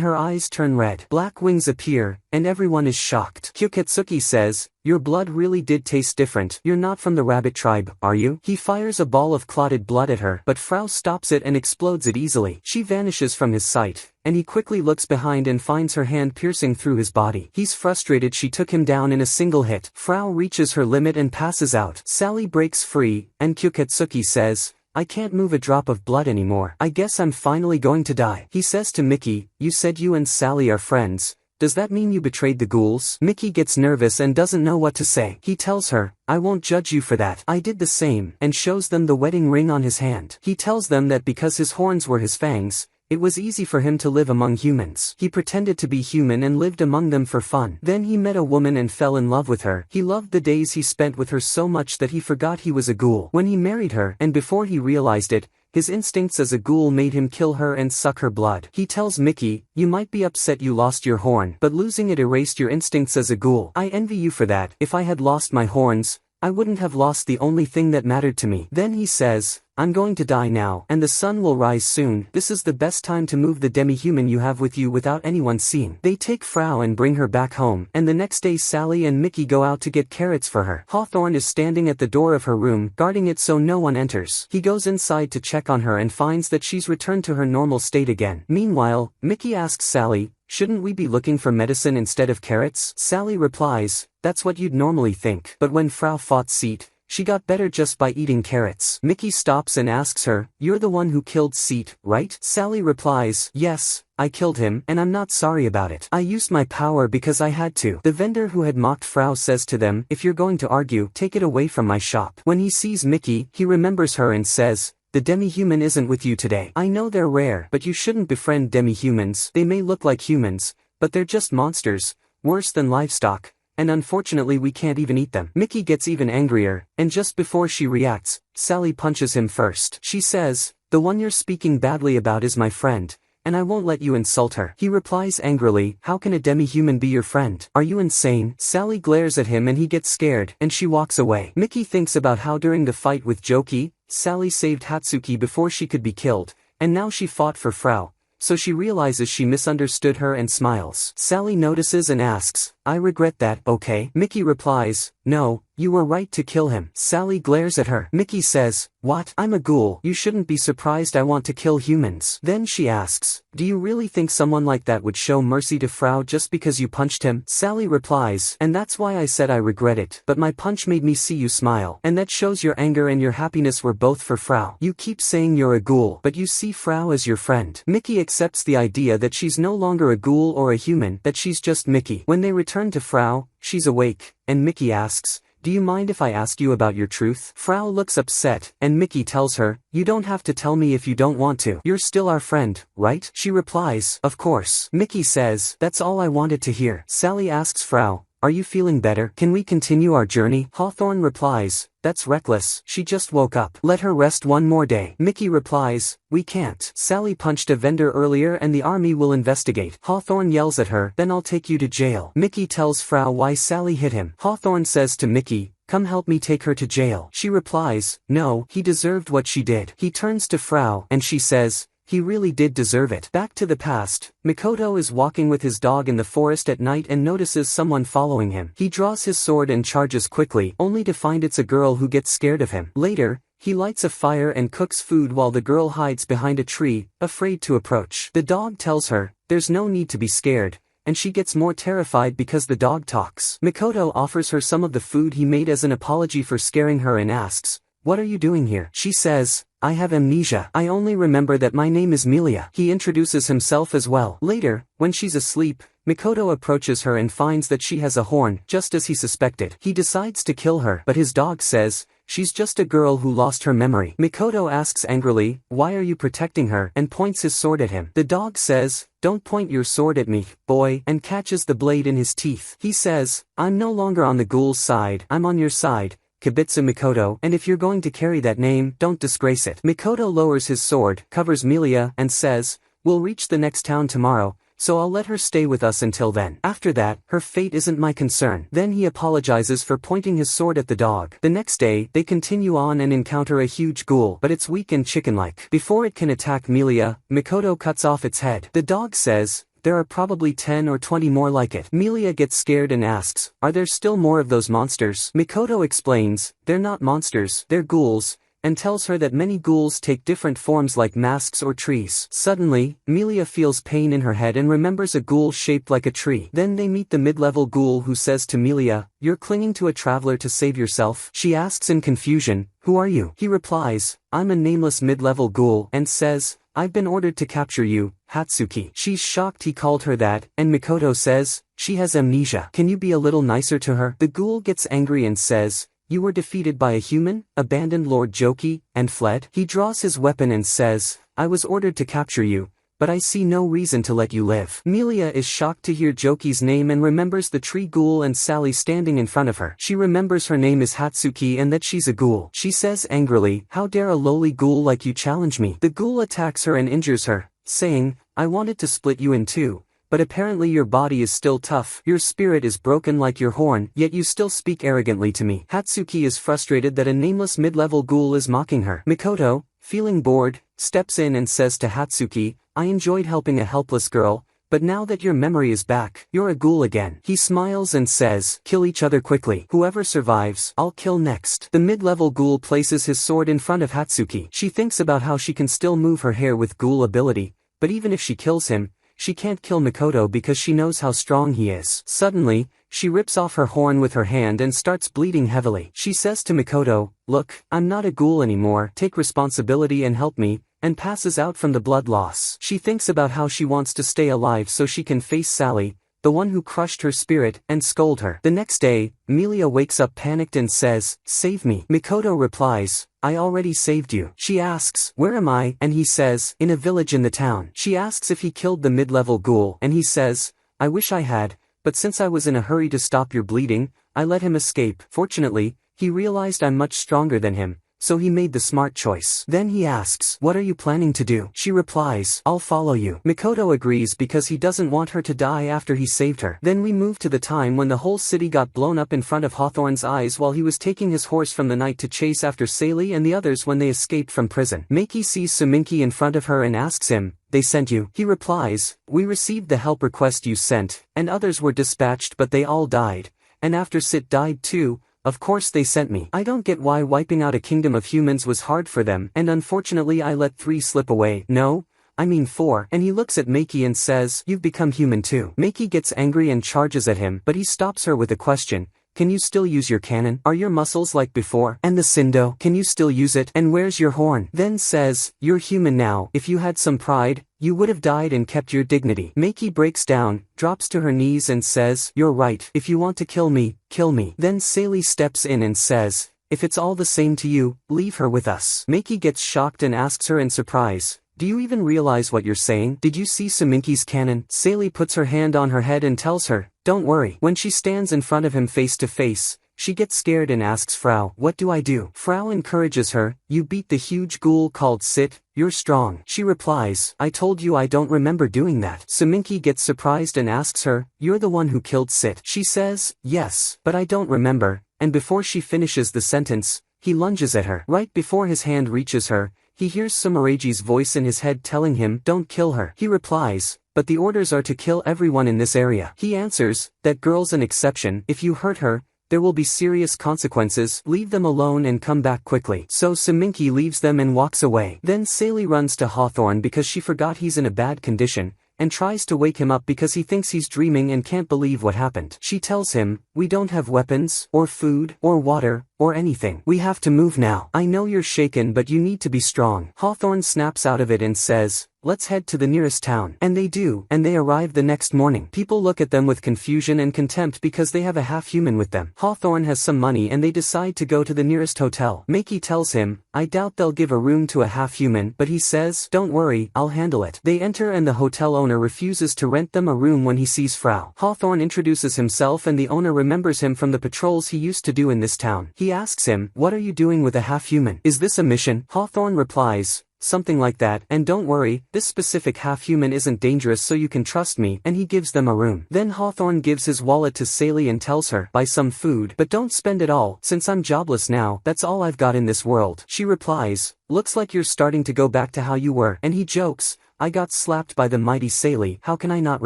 A: her eyes turn red. Black wings appear, and everyone is shocked. Kyuketsuki says, your blood really did taste different. You're not from the rabbit tribe, are you? He fires a ball of clotted blood at her, but Frau stops it and explodes it easily. She vanishes from his sight, and he quickly looks behind and finds her hand piercing through his body. He's frustrated she took him down in a single hit. Frau reaches her limit and passes out. Sally breaks free, and Kyuketsuki says, I can't move a drop of blood anymore. I guess I'm finally going to die. He says to Mickey, you said you and Sally are friends. Does that mean you betrayed the ghouls? Mickey gets nervous and doesn't know what to say. He tells her, I won't judge you for that. I did the same, and shows them the wedding ring on his hand. He tells them that because his horns were his fangs, it was easy for him to live among humans. He pretended to be human and lived among them for fun. Then he met a woman and fell in love with her. He loved the days he spent with her so much that he forgot he was a ghoul. When he married her, and before he realized it, his instincts as a ghoul made him kill her and suck her blood. He tells Mickey, you might be upset you lost your horn, but losing it erased your instincts as a ghoul. I envy you for that. If I had lost my horns, I wouldn't have lost the only thing that mattered to me. Then he says, I'm going to die now, and the sun will rise soon. This is the best time to move the demi-human you have with you without anyone seeing. They take Frau and bring her back home, and the next day Sally and Mickey go out to get carrots for her. Hawthorne is standing at the door of her room, guarding it so no one enters. He goes inside to check on her and finds that she's returned to her normal state again. Meanwhile, Mickey asks Sally, shouldn't we be looking for medicine instead of carrots? Sally replies, that's what you'd normally think. But when Frau fought Seat, she got better just by eating carrots. Mickey stops and asks her, you're the one who killed Seat, right? Sally replies, yes, I killed him, and I'm not sorry about it. I used my power because I had to. The vendor who had mocked Frau says to them, if you're going to argue, take it away from my shop. When he sees Mickey, he remembers her and says, the demi-human isn't with you today. I know they're rare, but you shouldn't befriend demi-humans. They may look like humans, but they're just monsters, worse than livestock, and unfortunately we can't even eat them. Mickey gets even angrier, and just before she reacts, Sally punches him first. She says, the one you're speaking badly about is my friend, and I won't let you insult her. He replies angrily, how can a demi-human be your friend? Are you insane? Sally glares at him and he gets scared, and she walks away. Mickey thinks about how during the fight with Joki, Sally saved Hatsuki before she could be killed, and now she fought for Frau, so she realizes she misunderstood her and smiles. Sally notices and asks, I regret that, okay? Mickey replies, no, you were right to kill him. Sally glares at her. Mickey says, what? I'm a ghoul. You shouldn't be surprised I want to kill humans. Then she asks, do you really think someone like that would show mercy to Frau just because you punched him? Sally replies, and that's why I said I regret it, but my punch made me see you smile, and that shows your anger and your happiness were both for Frau. You keep saying you're a ghoul, but you see Frau as your friend. Mickey accepts the idea that she's no longer a ghoul or a human, that she's just Mickey. When they return to Frau, she's awake, and Mickey asks, do you mind if I ask you about your truth? Frau looks upset, and Mickey tells her, you don't have to tell me if you don't want to. You're still our friend, right? She replies, of course. Mickey says, that's all I wanted to hear. Sally asks Frau, are you feeling better? Can we continue our journey? Hawthorne replies, that's reckless. She just woke up. Let her rest one more day. Mickey replies, we can't. Sally punched a vendor earlier and the army will investigate. Hawthorne yells at her, then I'll take you to jail. Mickey tells Frau why Sally hit him. Hawthorne says to Mickey, come help me take her to jail. She replies, no, he deserved what she did. He turns to Frau, and she says, he really did deserve it. Back to the past, Mikoto is walking with his dog in the forest at night and notices someone following him. He draws his sword and charges quickly, only to find it's a girl who gets scared of him. Later, he lights a fire and cooks food while the girl hides behind a tree, afraid to approach. The dog tells her, there's no need to be scared, and she gets more terrified because the dog talks. Mikoto offers her some of the food he made as an apology for scaring her and asks, what are you doing here? She says, I have amnesia. I only remember that my name is Melia. He introduces himself as well. Later, when she's asleep, Mikoto approaches her and finds that she has a horn, just as he suspected. He decides to kill her, but his dog says, she's just a girl who lost her memory. Mikoto asks angrily, why are you protecting her, and points his sword at him. The dog says, don't point your sword at me, boy, and catches the blade in his teeth. He says, I'm no longer on the ghoul's side, I'm on your side, Kibitsu Mikoto, and if you're going to carry that name, don't disgrace it. Mikoto lowers his sword, covers Melia, and says, we'll reach the next town tomorrow, so I'll let her stay with us until then. After that, her fate isn't my concern. Then he apologizes for pointing his sword at the dog. The next day, they continue on and encounter a huge ghoul, but it's weak and chicken-like. Before it can attack Melia, Mikoto cuts off its head. The dog says, there are probably 10 or 20 more like it. Melia gets scared and asks, are there still more of those monsters? Mikoto explains, they're not monsters, they're ghouls, and tells her that many ghouls take different forms like masks or trees. Suddenly, Melia feels pain in her head and remembers a ghoul shaped like a tree. Then they meet the mid-level ghoul who says to Melia, you're clinging to a traveler to save yourself? She asks in confusion, who are you? He replies, I'm a nameless mid-level ghoul, and says, I've been ordered to capture you, Hatsuki. She's shocked he called her that, and Mikoto says, she has amnesia. Can you be a little nicer to her? The ghoul gets angry and says, you were defeated by a human, abandoned Lord Joki, and fled? He draws his weapon and says, I was ordered to capture you, but I see no reason to let you live. Melia is shocked to hear Joki's name and remembers the tree ghoul and Sally standing in front of her. She remembers her name is Hatsuki and that she's a ghoul. She says angrily, how dare a lowly ghoul like you challenge me? The ghoul attacks her and injures her, saying, I wanted to split you in two. But apparently your body is still tough, your spirit is broken like your horn, yet you still speak arrogantly to me. Hatsuki is frustrated that a nameless mid-level ghoul is mocking her. Mikoto, feeling bored, steps in and says to Hatsuki, I enjoyed helping a helpless girl, but now that your memory is back, you're a ghoul again. He smiles and says, kill each other quickly. Whoever survives, I'll kill next. The mid-level ghoul places his sword in front of Hatsuki. She thinks about how she can still move her hair with ghoul ability, but even if she kills him, she can't kill Mikoto because she knows how strong he is. Suddenly, she rips off her horn with her hand and starts bleeding heavily. She says to Mikoto, look, I'm not a ghoul anymore, take responsibility and help me, and passes out from the blood loss. She thinks about how she wants to stay alive so she can face Sally, the one who crushed her spirit, and scold her. The next day, Melia wakes up panicked and says, save me. Mikoto replies, I already saved you. She asks, where am I? And he says, in a village in the town. She asks if he killed the mid-level ghoul, and he says, I wish I had, but since I was in a hurry to stop your bleeding, I let him escape. Fortunately, he realized I'm much stronger than him, so he made the smart choice. Then he asks, what are you planning to do? She replies, I'll follow you. Mikoto agrees because he doesn't want her to die after he saved her. Then we move to the time when the whole city got blown up in front of Hawthorne's eyes while he was taking his horse from the night to chase after Sally and the others when they escaped from prison. Maki sees Suminki in front of her and asks him, they sent you? He replies, we received the help request you sent, and others were dispatched but they all died, and after Sit died too, of course they sent me. I don't get why wiping out a kingdom of humans was hard for them, and unfortunately I let 3 slip away. No, I mean 4. And he looks at Maki and says, you've become human too. Maki gets angry and charges at him, but he stops her with a question. Can you still use your cannon? Are your muscles like before? And the Sindo? Can you still use it? And where's your horn? Then says, you're human now. If you had some pride, you would have died and kept your dignity. Maki breaks down, drops to her knees and says, you're right. If you want to kill me, kill me. Then Sally steps in and says, if it's all the same to you, leave her with us. Maki gets shocked and asks her in surprise, do you even realize what you're saying? Did you see Suminki's cannon? Sally puts her hand on her head and tells her, don't worry. When she stands in front of him face to face, she gets scared and asks Frau, what do I do? Frau encourages her, you beat the huge ghoul called Sit, you're strong. She replies, I told you I don't remember doing that. Suminki gets surprised and asks her, you're the one who killed Sit. She says, yes, but I don't remember, and before she finishes the sentence, he lunges at her. Right before his hand reaches her, he hears Sumereji's voice in his head telling him, don't kill her. He replies, but the orders are to kill everyone in this area. He answers, that girl's an exception. If you hurt her, there will be serious consequences. Leave them alone and come back quickly. So Suminki leaves them and walks away. Then Sally runs to Hawthorne because she forgot he's in a bad condition, and tries to wake him up because he thinks he's dreaming and can't believe what happened. She tells him, "We don't have weapons, or food, or water, or anything. We have to move now. I know you're shaken but you need to be strong." Hawthorne snaps out of it and says, "Let's head to the nearest town." And they do, and they arrive the next morning. People look at them with confusion and contempt because they have a half-human with them. Hawthorne has some money and they decide to go to the nearest hotel. Maki tells him, "I doubt they'll give a room to a half-human," but he says, "Don't worry, I'll handle it." They enter and the hotel owner refuses to rent them a room when he sees Frau. Hawthorne introduces himself and the owner remembers him from the patrols he used to do in this town. He asks him, "What are you doing with a half-human? Is this a mission?" Hawthorne replies, "Something like that, and don't worry, this specific half-human isn't dangerous so you can trust me," and he gives them a room. Then Hawthorne gives his wallet to Sally and tells her, "Buy some food, but don't spend it all, since I'm jobless now, that's all I've got in this world." She replies, "Looks like you're starting to go back to how you were," and he jokes, "I got slapped by the mighty Sally, how can I not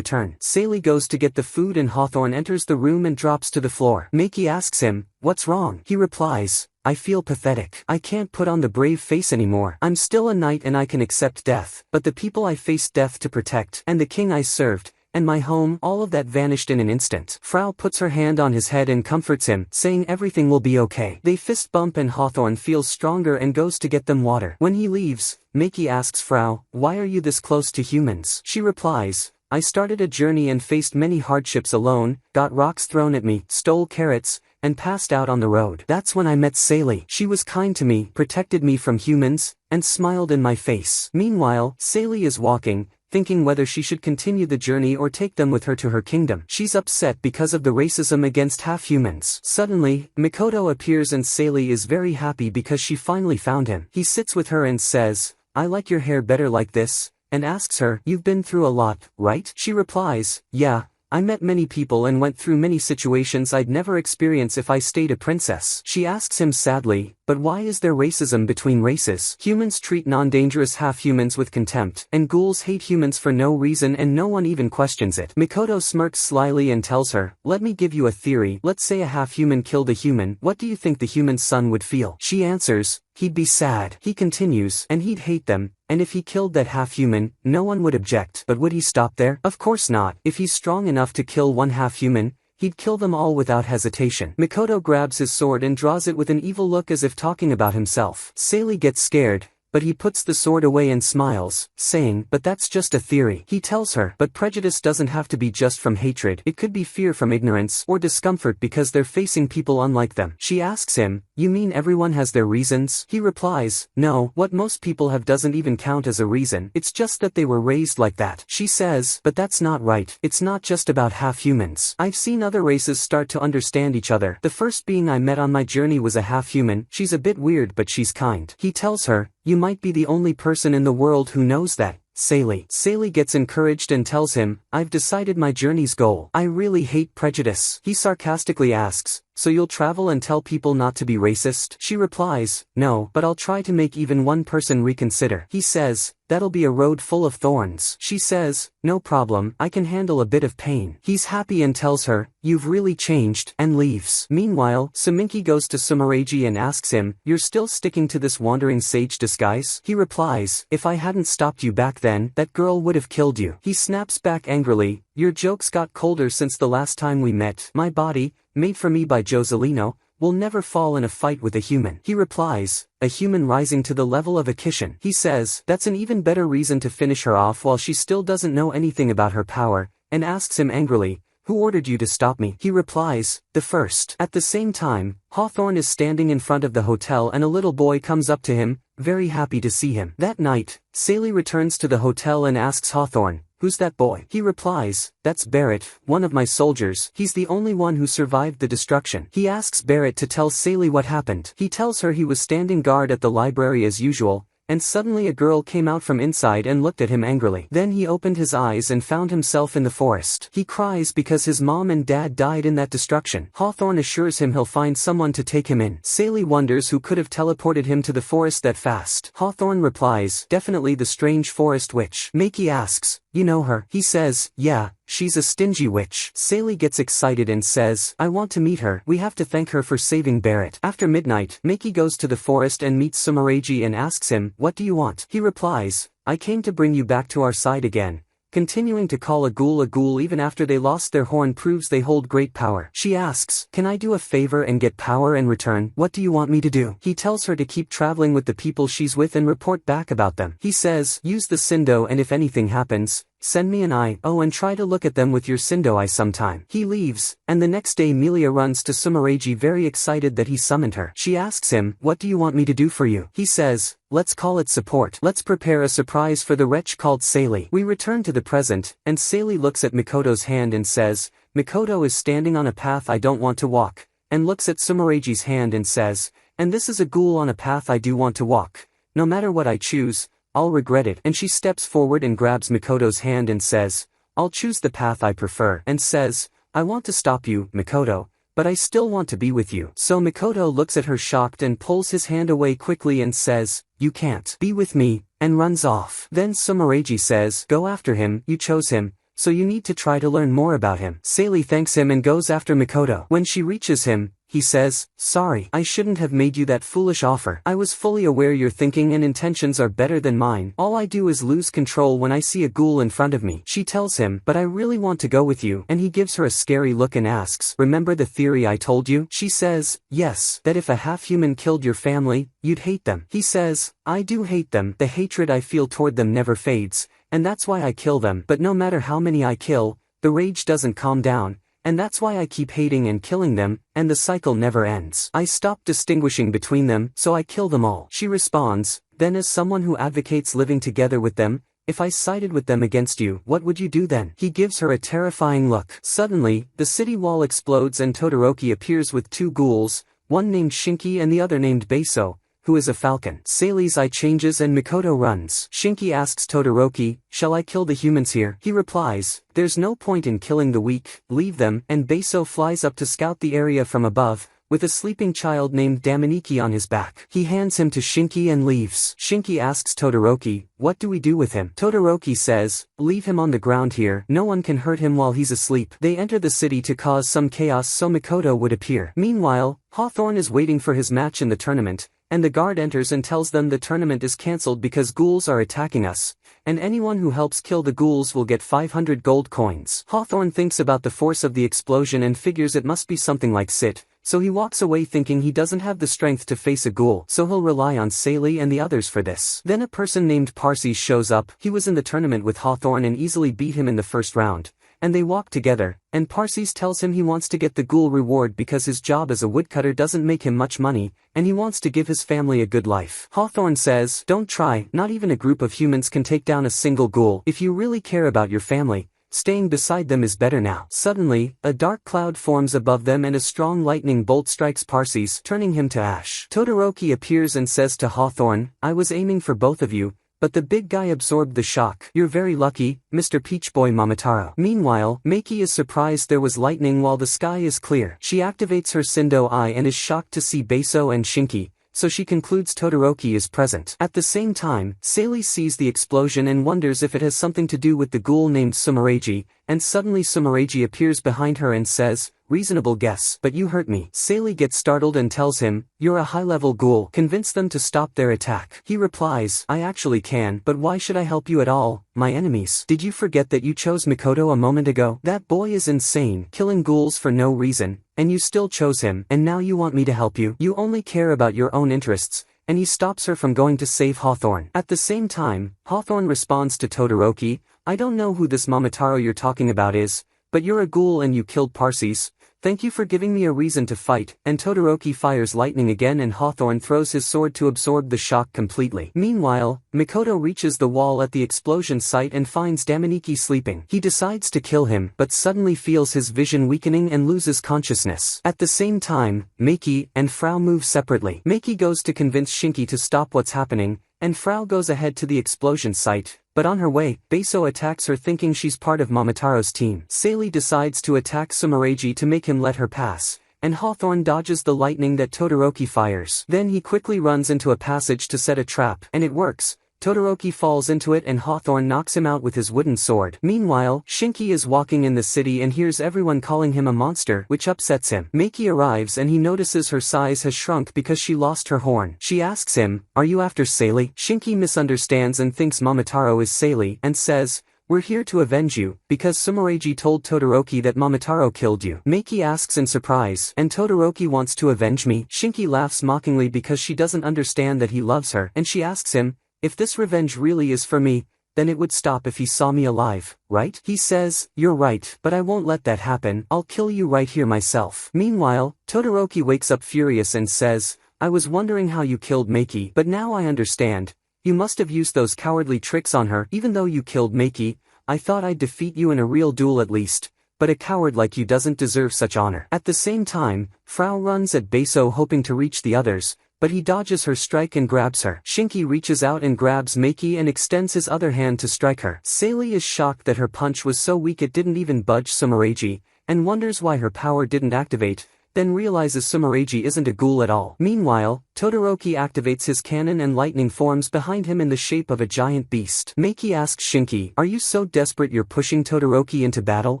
A: return?" Sally goes to get the food and Hawthorne enters the room and drops to the floor. Maki asks him, "What's wrong?" He replies, "I feel pathetic. I can't put on the brave face anymore. I'm still a knight and I can accept death, but the people I faced death to protect, and the king I served, and my home, all of that vanished in an instant." Frau puts her hand on his head and comforts him, saying everything will be okay. They fist bump and Hawthorne feels stronger and goes to get them water. When he leaves, Maki asks Frau, "Why are you this close to humans?" She replies, "I started a journey and faced many hardships alone, got rocks thrown at me, stole carrots, and passed out on the road. That's when I met Sally. She was kind to me, protected me from humans, and smiled in my face." Meanwhile, Sally is walking, thinking whether she should continue the journey or take them with her to her kingdom. She's upset because of the racism against half-humans. Suddenly, Mikoto appears and Sally is very happy because she finally found him. He sits with her and says, "I like your hair better like this," and asks her, "You've been through a lot, right?" She replies, "Yeah. I met many people and went through many situations I'd never experience if I stayed a princess." She asks him sadly, "But why is there racism between races? Humans treat non-dangerous half-humans with contempt, and ghouls hate humans for no reason and no one even questions it." Mikoto smirks slyly and tells her, "Let me give you a theory. Let's say a half-human killed a human. What do you think the human's son would feel?" She answers, "He'd be sad." He continues, "And he'd hate them. And if he killed that half-human, no one would object. But would he stop there? Of course not. If he's strong enough to kill one half-human, he'd kill them all without hesitation." Mikoto grabs his sword and draws it with an evil look as if talking about himself. Sally gets scared, but he puts the sword away and smiles, saying, "But that's just a theory." He tells her, "But prejudice doesn't have to be just from hatred. It could be fear from ignorance or discomfort because they're facing people unlike them." She asks him, "You mean everyone has their reasons?" He replies, "No, what most people have doesn't even count as a reason. It's just that they were raised like that." She says, "But that's not right. It's not just about half-humans. I've seen other races start to understand each other. The first being I met on my journey was a half-human. She's a bit weird but she's kind." He tells her, "You might be the only person in the world who knows that, Sally." Sally gets encouraged and tells him, "I've decided my journey's goal. I really hate prejudice." He sarcastically asks, "So you'll travel and tell people not to be racist?" She replies, "No, but I'll try to make even one person reconsider." He says, "That'll be a road full of thorns." She says, "No problem, I can handle a bit of pain." He's happy and tells her, "You've really changed," and leaves. Meanwhile, Suminki goes to Sumereiji and asks him, "You're still sticking to this wandering sage disguise?" He replies, "If I hadn't stopped you back then, that girl would have killed you." He snaps back angrily, "Your jokes got colder since the last time we met. My body, made for me by Joselino, will never fall in a fight with a human." He replies, "A human rising to the level of a Kishin." He says, "That's an even better reason to finish her off while she still doesn't know anything about her power," and asks him angrily, "Who ordered you to stop me?" He replies, "The first." At the same time, Hawthorne is standing in front of the hotel and a little boy comes up to him, very happy to see him. That night, Sally returns to the hotel and asks Hawthorne, "Who's that boy?" He replies, "That's Barrett, one of my soldiers. He's the only one who survived the destruction." He asks Barrett to tell Sally what happened. He tells her he was standing guard at the library as usual, and suddenly a girl came out from inside and looked at him angrily. Then he opened his eyes and found himself in the forest. He cries because his mom and dad died in that destruction. Hawthorne assures him he'll find someone to take him in. Sally wonders who could have teleported him to the forest that fast. Hawthorne replies, "Definitely the strange forest witch." Maki asks, "You know her?" He says, "Yeah, she's a stingy witch." Sally gets excited and says, "I want to meet her. We have to thank her for saving Barrett." After midnight, Maki goes to the forest and meets Sumereiji and asks him, "What do you want?" He replies, "I came to bring you back to our side again. Continuing to call a ghoul even after they lost their horn proves they hold great power. She asks, "Can I do a favor and get power in return? What do you want me to do?" He tells her to keep traveling with the people she's with and report back about them. He says, "Use the Sindo and if anything happens, send me an eye. Oh, and try to look at them with your Sindo eye sometime." He leaves, and the next day Melia runs to Sumereji very excited that he summoned her. She asks him, "What do you want me to do for you?" He says, "Let's call it support. Let's prepare a surprise for the wretch called Seili." We return to the present, and Seili looks at Mikoto's hand and says, "Mikoto is standing on a path I don't want to walk," and looks at Sumereji's hand and says, "And this is a ghoul on a path I do want to walk. No matter what I choose, I'll regret it." And she steps forward and grabs Mikoto's hand and says, "I'll choose the path I prefer," and says, "I want to stop you, Mikoto, but I still want to be with you." So Mikoto looks at her shocked and pulls his hand away quickly and says, "You can't be with me," and runs off. Then Sumereji says, "Go after him, you chose him, so you need to try to learn more about him." Seili thanks him and goes after Mikoto. When she reaches him, he says, "Sorry, I shouldn't have made you that foolish offer. I was fully aware your thinking and intentions are better than mine. All I do is lose control when I see a ghoul in front of me." She tells him, "But I really want to go with you," and he gives her a scary look and asks, "Remember the theory I told you?" She says, "Yes, that if a half-human killed your family, you'd hate them." He says, "I do hate them. The hatred I feel toward them never fades, and that's why I kill them. But no matter how many I kill, the rage doesn't calm down. And that's why I keep hating and killing them, and the cycle never ends. I stop distinguishing between them, so I kill them all." She responds, "Then as someone who advocates living together with them, if I sided with them against you, what would you do then?" He gives her a terrifying look. Suddenly, the city wall explodes and Todoroki appears with two ghouls, one named Shinki and the other named Beiso, who is a falcon. Seili's eye changes and Mikoto runs. Shinki asks Todoroki, "Shall I kill the humans here?" He replies, "There's no point in killing the weak, leave them," and Beiso flies up to scout the area from above, with a sleeping child named Damaniki on his back. He hands him to Shinki and leaves. Shinki asks Todoroki, "What do we do with him?" Todoroki says, "Leave him on the ground here, no one can hurt him while he's asleep." They enter the city to cause some chaos so Mikoto would appear. Meanwhile, Hawthorne is waiting for his match in the tournament, and the guard enters and tells them the tournament is cancelled because ghouls are attacking us, and anyone who helps kill the ghouls will get 500 gold coins. Hawthorne thinks about the force of the explosion and figures it must be something like Sit, so he walks away thinking he doesn't have the strength to face a ghoul, so he'll rely on Seili and the others for this. Then a person named Parsi shows up. He was in the tournament with Hawthorne and easily beat him in the first round, and they walk together, and Parsis tells him he wants to get the ghoul reward because his job as a woodcutter doesn't make him much money, and he wants to give his family a good life. Hawthorne says, "Don't try, not even a group of humans can take down a single ghoul. If you really care about your family, staying beside them is better now." Suddenly, a dark cloud forms above them and a strong lightning bolt strikes Parsis, turning him to ash. Todoroki appears and says to Hawthorne, "I was aiming for both of you, but the big guy absorbed the shock. You're very lucky, Mr. Peach Boy Momotaro." Meanwhile, Meiki is surprised there was lightning while the sky is clear. She activates her Sindo eye and is shocked to see Beiso and Shinki, so she concludes Todoroki is present. At the same time, Seili sees the explosion and wonders if it has something to do with the ghoul named Sumereji, and suddenly Sumereji appears behind her and says, "Reasonable guess, but you hurt me." Seili gets startled and tells him, "You're a high-level ghoul. Convince them to stop their attack." He replies, "I actually can, but why should I help you at all, my enemies? Did you forget that you chose Mikoto a moment ago? That boy is insane, killing ghouls for no reason, and you still chose him, and now you want me to help you? You only care about your own interests." And he stops her from going to save Hawthorne. At the same time, Hawthorne responds to Todoroki, "I don't know who this Momotaro you're talking about is, but you're a ghoul and you killed Parsis. Thank you for giving me a reason to fight." And Todoroki fires lightning again and Hawthorne throws his sword to absorb the shock completely. Meanwhile, Mikoto reaches the wall at the explosion site and finds Damaniki sleeping. He decides to kill him, but suddenly feels his vision weakening and loses consciousness. At the same time, Meiki and Frau move separately. Meiki goes to convince Shinki to stop what's happening, and Frau goes ahead to the explosion site. But on her way, Beiso attacks her thinking she's part of Momotaro's team. Seili decides to attack Sumereji to make him let her pass, and Hawthorne dodges the lightning that Todoroki fires. Then he quickly runs into a passage to set a trap, and it works. Todoroki falls into it and Hawthorne knocks him out with his wooden sword. Meanwhile, Shinki is walking in the city and hears everyone calling him a monster, which upsets him. Meiki arrives and he notices her size has shrunk because she lost her horn. She asks him, "Are you after Seili?" Shinki misunderstands and thinks Momotaro is Seili, and says, "We're here to avenge you, because Sumereiji told Todoroki that Momotaro killed you." Meiki asks in surprise, "And Todoroki wants to avenge me?" Shinki laughs mockingly because she doesn't understand that he loves her, and she asks him, "If this revenge really is for me, then it would stop if he saw me alive, right?" He says, "You're right, but I won't let that happen, I'll kill you right here myself." Meanwhile, Todoroki wakes up furious and says, "I was wondering how you killed Meiki, but now I understand. You must have used those cowardly tricks on her. Even though you killed Meiki, I thought I'd defeat you in a real duel at least. But a coward like you doesn't deserve such honor." At the same time, Frau runs at Beso hoping to reach the others, but he dodges her strike and grabs her. Shinki reaches out and grabs Meiki and extends his other hand to strike her. Sally is shocked that her punch was so weak it didn't even budge Sumereiji, and wonders why her power didn't activate, then realizes Sumereiji isn't a ghoul at all. Meanwhile, Todoroki activates his cannon and lightning forms behind him in the shape of a giant beast. Meiki asks Shinki, "Are you so desperate you're pushing Todoroki into battle?"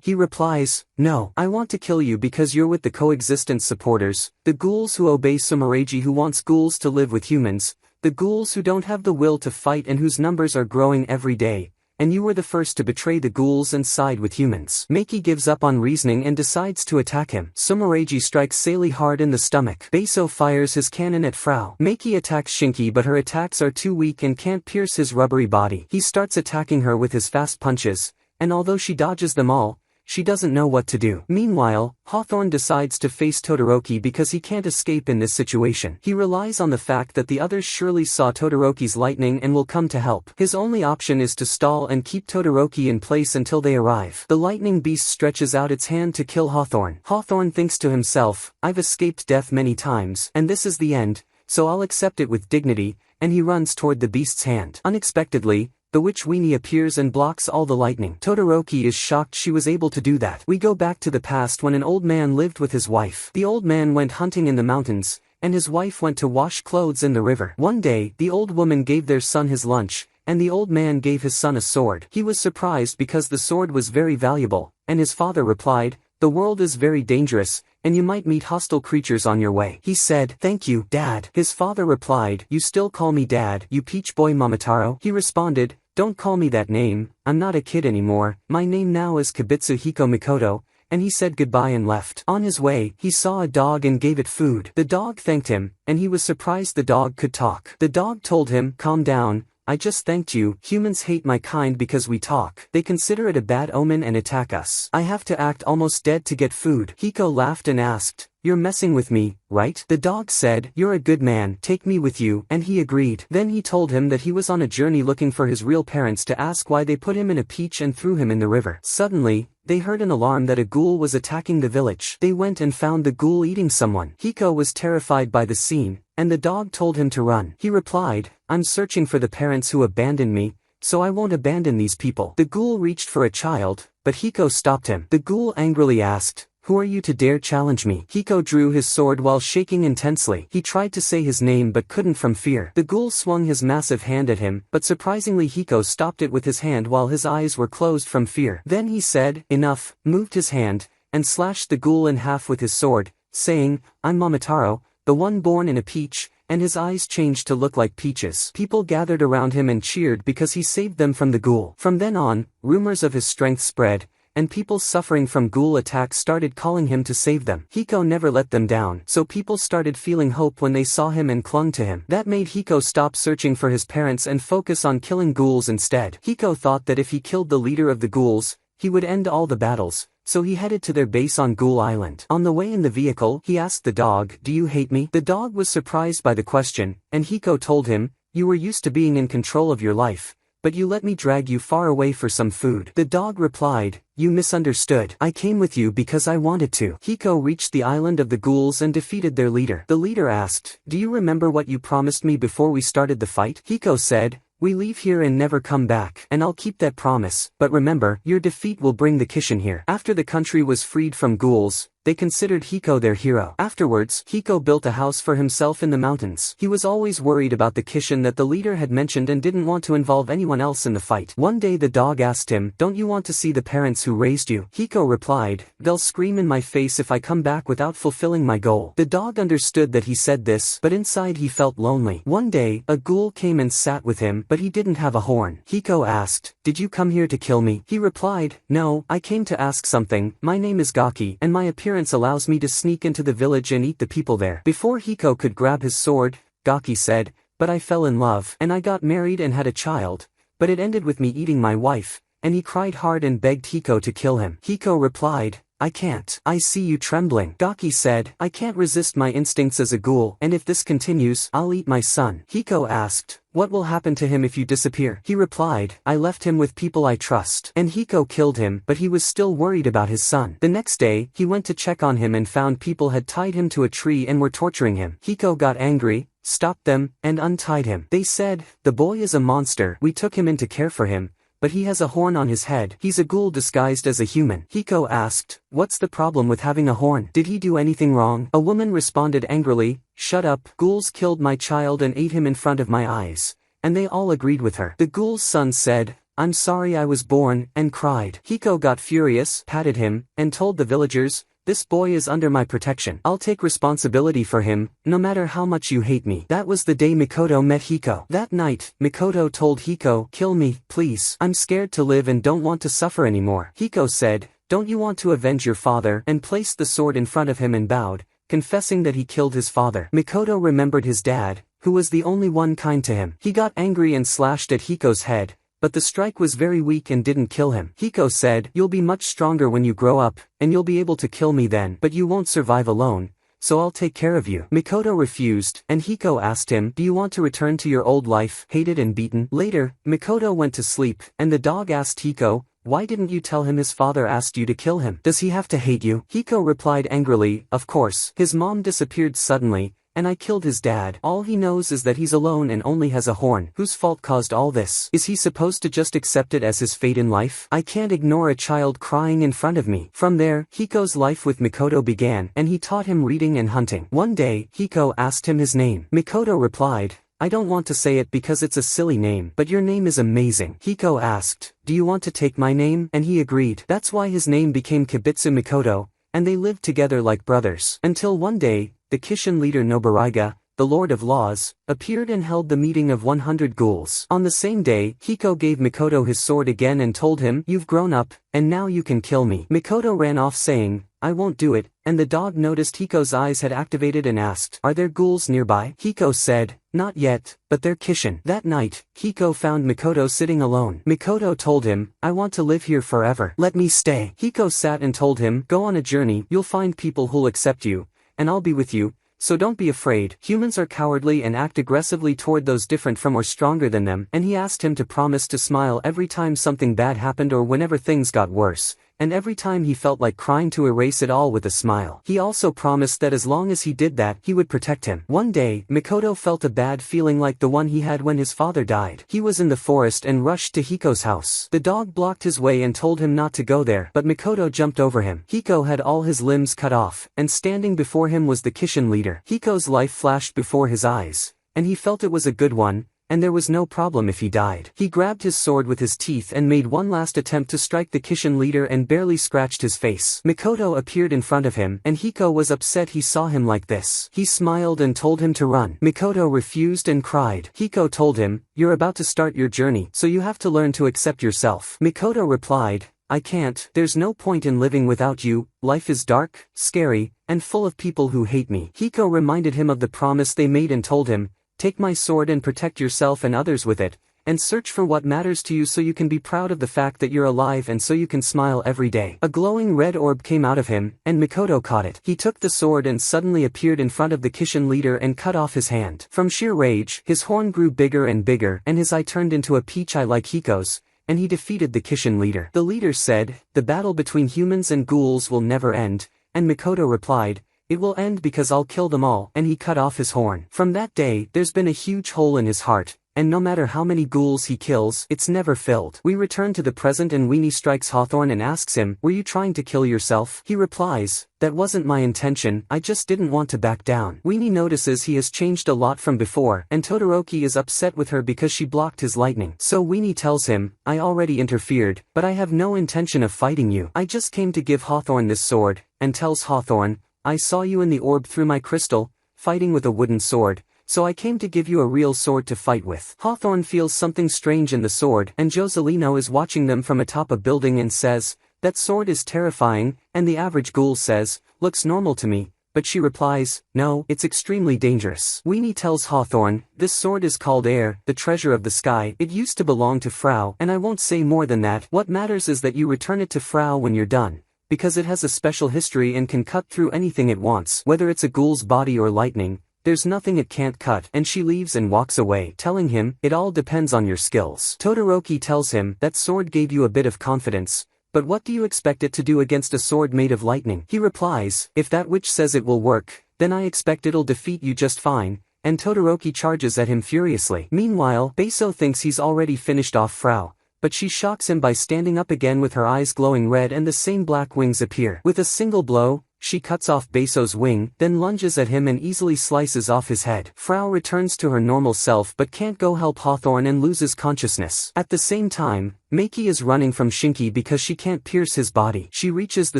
A: He replies, "No, I want to kill you because you're with the coexistence supporters, the ghouls who obey Sumereiji, who wants ghouls to live with humans, the ghouls who don't have the will to fight and whose numbers are growing every day. And you were the first to betray the ghouls and side with humans." Meiki gives up on reasoning and decides to attack him. Sumereiji strikes Sally hard in the stomach. Beso fires his cannon at Frau. Meiki attacks Shinki, but her attacks are too weak and can't pierce his rubbery body. He starts attacking her with his fast punches, and although she dodges them all, she doesn't know what to do. Meanwhile, Hawthorne decides to face Todoroki because he can't escape in this situation. He relies on the fact that the others surely saw Todoroki's lightning and will come to help. His only option is to stall and keep Todoroki in place until they arrive. The lightning beast stretches out its hand to kill Hawthorne. Hawthorne thinks to himself, "I've escaped death many times, and this is the end, so I'll accept it with dignity," and he runs toward the beast's hand. Unexpectedly, the witch Weenie appears and blocks all the lightning. Todoroki is shocked she was able to do that. We go back to the past when an old man lived with his wife. The old man went hunting in the mountains, and his wife went to wash clothes in the river. One day, the old woman gave their son his lunch, and the old man gave his son a sword. He was surprised because the sword was very valuable, and his father replied, "The world is very dangerous, and you might meet hostile creatures on your way." He said, "Thank you, Dad." His father replied, "You still call me Dad, you peach boy Momotaro?" He responded, "Don't call me that name, I'm not a kid anymore, my name now is Kibitsu Hiko Mikoto," and he said goodbye and left. On his way, he saw a dog and gave it food. The dog thanked him, and he was surprised the dog could talk. The dog told him, "Calm down, I just thanked you. Humans hate my kind because we talk. They consider it a bad omen and attack us. I have to act almost dead to get food." Hiko laughed and asked, "You're messing with me, right?" The dog said, "You're a good man, take me with you," and he agreed. Then he told him that he was on a journey looking for his real parents to ask why they put him in a peach and threw him in the river. Suddenly, they heard an alarm that a ghoul was attacking the village. They went and found the ghoul eating someone. Hiko was terrified by the scene, and the dog told him to run. He replied, "I'm searching for the parents who abandoned me, so I won't abandon these people." The ghoul reached for a child, but Hiko stopped him. The ghoul angrily asked, "Who are you to dare challenge me?" Hiko drew his sword while shaking intensely. He tried to say his name but couldn't from fear. The ghoul swung his massive hand at him, but surprisingly Hiko stopped it with his hand while his eyes were closed from fear. Then he said, "Enough," moved his hand, and slashed the ghoul in half with his sword, saying, "I'm Momotaro, the one born in a peach," and his eyes changed to look like peaches. People gathered around him and cheered because he saved them from the ghoul. From then on, rumors of his strength spread, and people suffering from ghoul attacks started calling him to save them. Hiko never let them down, so people started feeling hope when they saw him and clung to him. That made Hiko stop searching for his parents and focus on killing ghouls instead. Hiko thought that if he killed the leader of the ghouls, he would end all the battles, so he headed to their base on Ghoul Island. On the way in the vehicle, he asked the dog, "Do you hate me?" The dog was surprised by the question, and Hiko told him, "You were used to being in control of your life, but you let me drag you far away for some food." The dog replied, "You misunderstood. I came with you because I wanted to." Hiko reached the island of the ghouls and defeated their leader. The leader asked, "Do you remember what you promised me before we started the fight?" Hiko said, "We leave here and never come back, and I'll keep that promise, but remember, your defeat will bring the Kishin here." After the country was freed from ghouls, they considered Hiko their hero. Afterwards, Hiko built a house for himself in the mountains. He was always worried about the Kishin that the leader had mentioned and didn't want to involve anyone else in the fight. One day the dog asked him, "Don't you want to see the parents who raised you?" Hiko replied, "They'll scream in my face if I come back without fulfilling my goal." The dog understood that he said this, but inside he felt lonely. One day, a ghoul came and sat with him, but he didn't have a horn. Hiko asked, "Did you come here to kill me?" He replied, "No, I came to ask something. My name is Gaki, and my appearance allows me to sneak into the village and eat the people there." Before Hiko could grab his sword, Gaki said, "But I fell in love, and I got married and had a child, but it ended with me eating my wife," and he cried hard and begged Hiko to kill him. Hiko replied, "I can't. I see you trembling." Gaki said, "I can't resist my instincts as a ghoul, and if this continues, I'll eat my son." Hiko asked, "What will happen to him if you disappear?" He replied, "I left him with people I trust." And Hiko killed him, but he was still worried about his son. The next day, he went to check on him and found people had tied him to a tree and were torturing him. Hiko got angry, stopped them, and untied him. They said, "The boy is a monster. We took him in to care for him, but he has a horn on his head. He's a ghoul disguised as a human." Hiko asked, "What's the problem with having a horn? Did he do anything wrong?" A woman responded angrily, "Shut up. Ghouls killed my child and ate him in front of my eyes." And they all agreed with her. The ghoul's son said, "I'm sorry I was born," and cried. Hiko got furious, patted him, and told the villagers, "This boy is under my protection. I'll take responsibility for him, no matter how much you hate me." That was the day Mikoto met Hiko. That night, Mikoto told Hiko, "Kill me, please. I'm scared to live and don't want to suffer anymore." Hiko said, "Don't you want to avenge your father?" and placed the sword in front of him and bowed, confessing that he killed his father. Mikoto remembered his dad, who was the only one kind to him. He got angry and slashed at Hiko's head, but the strike was very weak and didn't kill him. Hiko said, "You'll be much stronger when you grow up, and you'll be able to kill me then, but you won't survive alone, so I'll take care of you." Mikoto refused, and Hiko asked him, "Do you want to return to your old life, hated and beaten?" Later, Mikoto went to sleep, and the dog asked Hiko, "Why didn't you tell him his father asked you to kill him? Does he have to hate you?" Hiko replied angrily, "Of course. His mom disappeared suddenly, and I killed his dad. All he knows is that he's alone and only has a horn. Whose fault caused all this? Is he supposed to just accept it as his fate in life? I can't ignore a child crying in front of me." From there, Hiko's life with Mikoto began, and he taught him reading and hunting. One day, Hiko asked him his name. Mikoto replied, "I don't want to say it because it's a silly name, but your name is amazing." Hiko asked, "Do you want to take my name?" And he agreed. That's why his name became Kibitsu Mikoto, and they lived together like brothers. Until one day, the Kishin leader Noburiga, the Lord of Laws, appeared and held the meeting of 100 ghouls. On the same day, Hiko gave Mikoto his sword again and told him, "You've grown up, and now you can kill me." Mikoto ran off saying, "I won't do it," and the dog noticed Hiko's eyes had activated and asked, "Are there ghouls nearby?" Hiko said, "Not yet, but they're Kishin." That night, Hiko found Mikoto sitting alone. Mikoto told him, "I want to live here forever. Let me stay." Hiko sat and told him, "Go on a journey, you'll find people who'll accept you, and I'll be with you. So don't be afraid. Humans are cowardly and act aggressively toward those different from or stronger than them." And he asked him to promise to smile every time something bad happened or whenever things got worse, and every time he felt like crying to erase it all with a smile. He also promised that as long as he did that, he would protect him. One day, Mikoto felt a bad feeling like the one he had when his father died. He was in the forest and rushed to Hiko's house. The dog blocked his way and told him not to go there, but Mikoto jumped over him. Hiko had all his limbs cut off, and standing before him was the Kishin leader. Hiko's life flashed before his eyes, and he felt it was a good one, and there was no problem if he died. He grabbed his sword with his teeth and made one last attempt to strike the Kishin leader and barely scratched his face. Mikoto appeared in front of him, and Hiko was upset he saw him like this. He smiled and told him to run. Mikoto refused and cried. Hiko told him, "You're about to start your journey, so you have to learn to accept yourself." Mikoto replied, "I can't. There's no point in living without you. Life is dark, scary, and full of people who hate me." Hiko reminded him of the promise they made and told him, "Take my sword and protect yourself and others with it, and search for what matters to you so you can be proud of the fact that you're alive and so you can smile every day." A glowing red orb came out of him, and Mikoto caught it. He took the sword and suddenly appeared in front of the Kishin leader and cut off his hand. From sheer rage, his horn grew bigger and bigger and his eye turned into a peach eye like Hiko's, and he defeated the Kishin leader. The leader said, "The battle between humans and ghouls will never end," and Mikoto replied, "It will end because I'll kill them all," and he cut off his horn. From that day, there's been a huge hole in his heart, and no matter how many ghouls he kills, it's never filled. We return to the present and Weenie strikes Hawthorne and asks him, "Were you trying to kill yourself?" He replies, "That wasn't my intention, I just didn't want to back down." Weenie notices he has changed a lot from before, and Todoroki is upset with her because she blocked his lightning. So Weenie tells him, "I already interfered, but I have no intention of fighting you. I just came to give Hawthorne this sword," and tells Hawthorne, "I saw you in the orb through my crystal, fighting with a wooden sword, so I came to give you a real sword to fight with." Hawthorne feels something strange in the sword, and Joselino is watching them from atop a building and says, "That sword is terrifying," and the average ghoul says, "Looks normal to me," but she replies, "No, it's extremely dangerous." Weenie tells Hawthorne, "This sword is called Air, the treasure of the sky. It used to belong to Frau, and I won't say more than that. What matters is that you return it to Frau when you're done, because it has a special history and can cut through anything it wants, whether it's a ghoul's body or lightning. There's nothing it can't cut." And she leaves and walks away, telling him, "It all depends on your skills." Todoroki tells him, "That sword gave you a bit of confidence, but what do you expect it to do against a sword made of lightning?" He replies, "If that witch says it will work, then I expect it'll defeat you just fine," and Todoroki charges at him furiously. Meanwhile, Beiso thinks he's already finished off Frau, but she shocks him by standing up again with her eyes glowing red and the same black wings appear. With a single blow, she cuts off Beiso's wing, then lunges at him and easily slices off his head. Frau returns to her normal self but can't go help Hawthorne and loses consciousness. At the same time, Meiki is running from Shinki because she can't pierce his body. She reaches the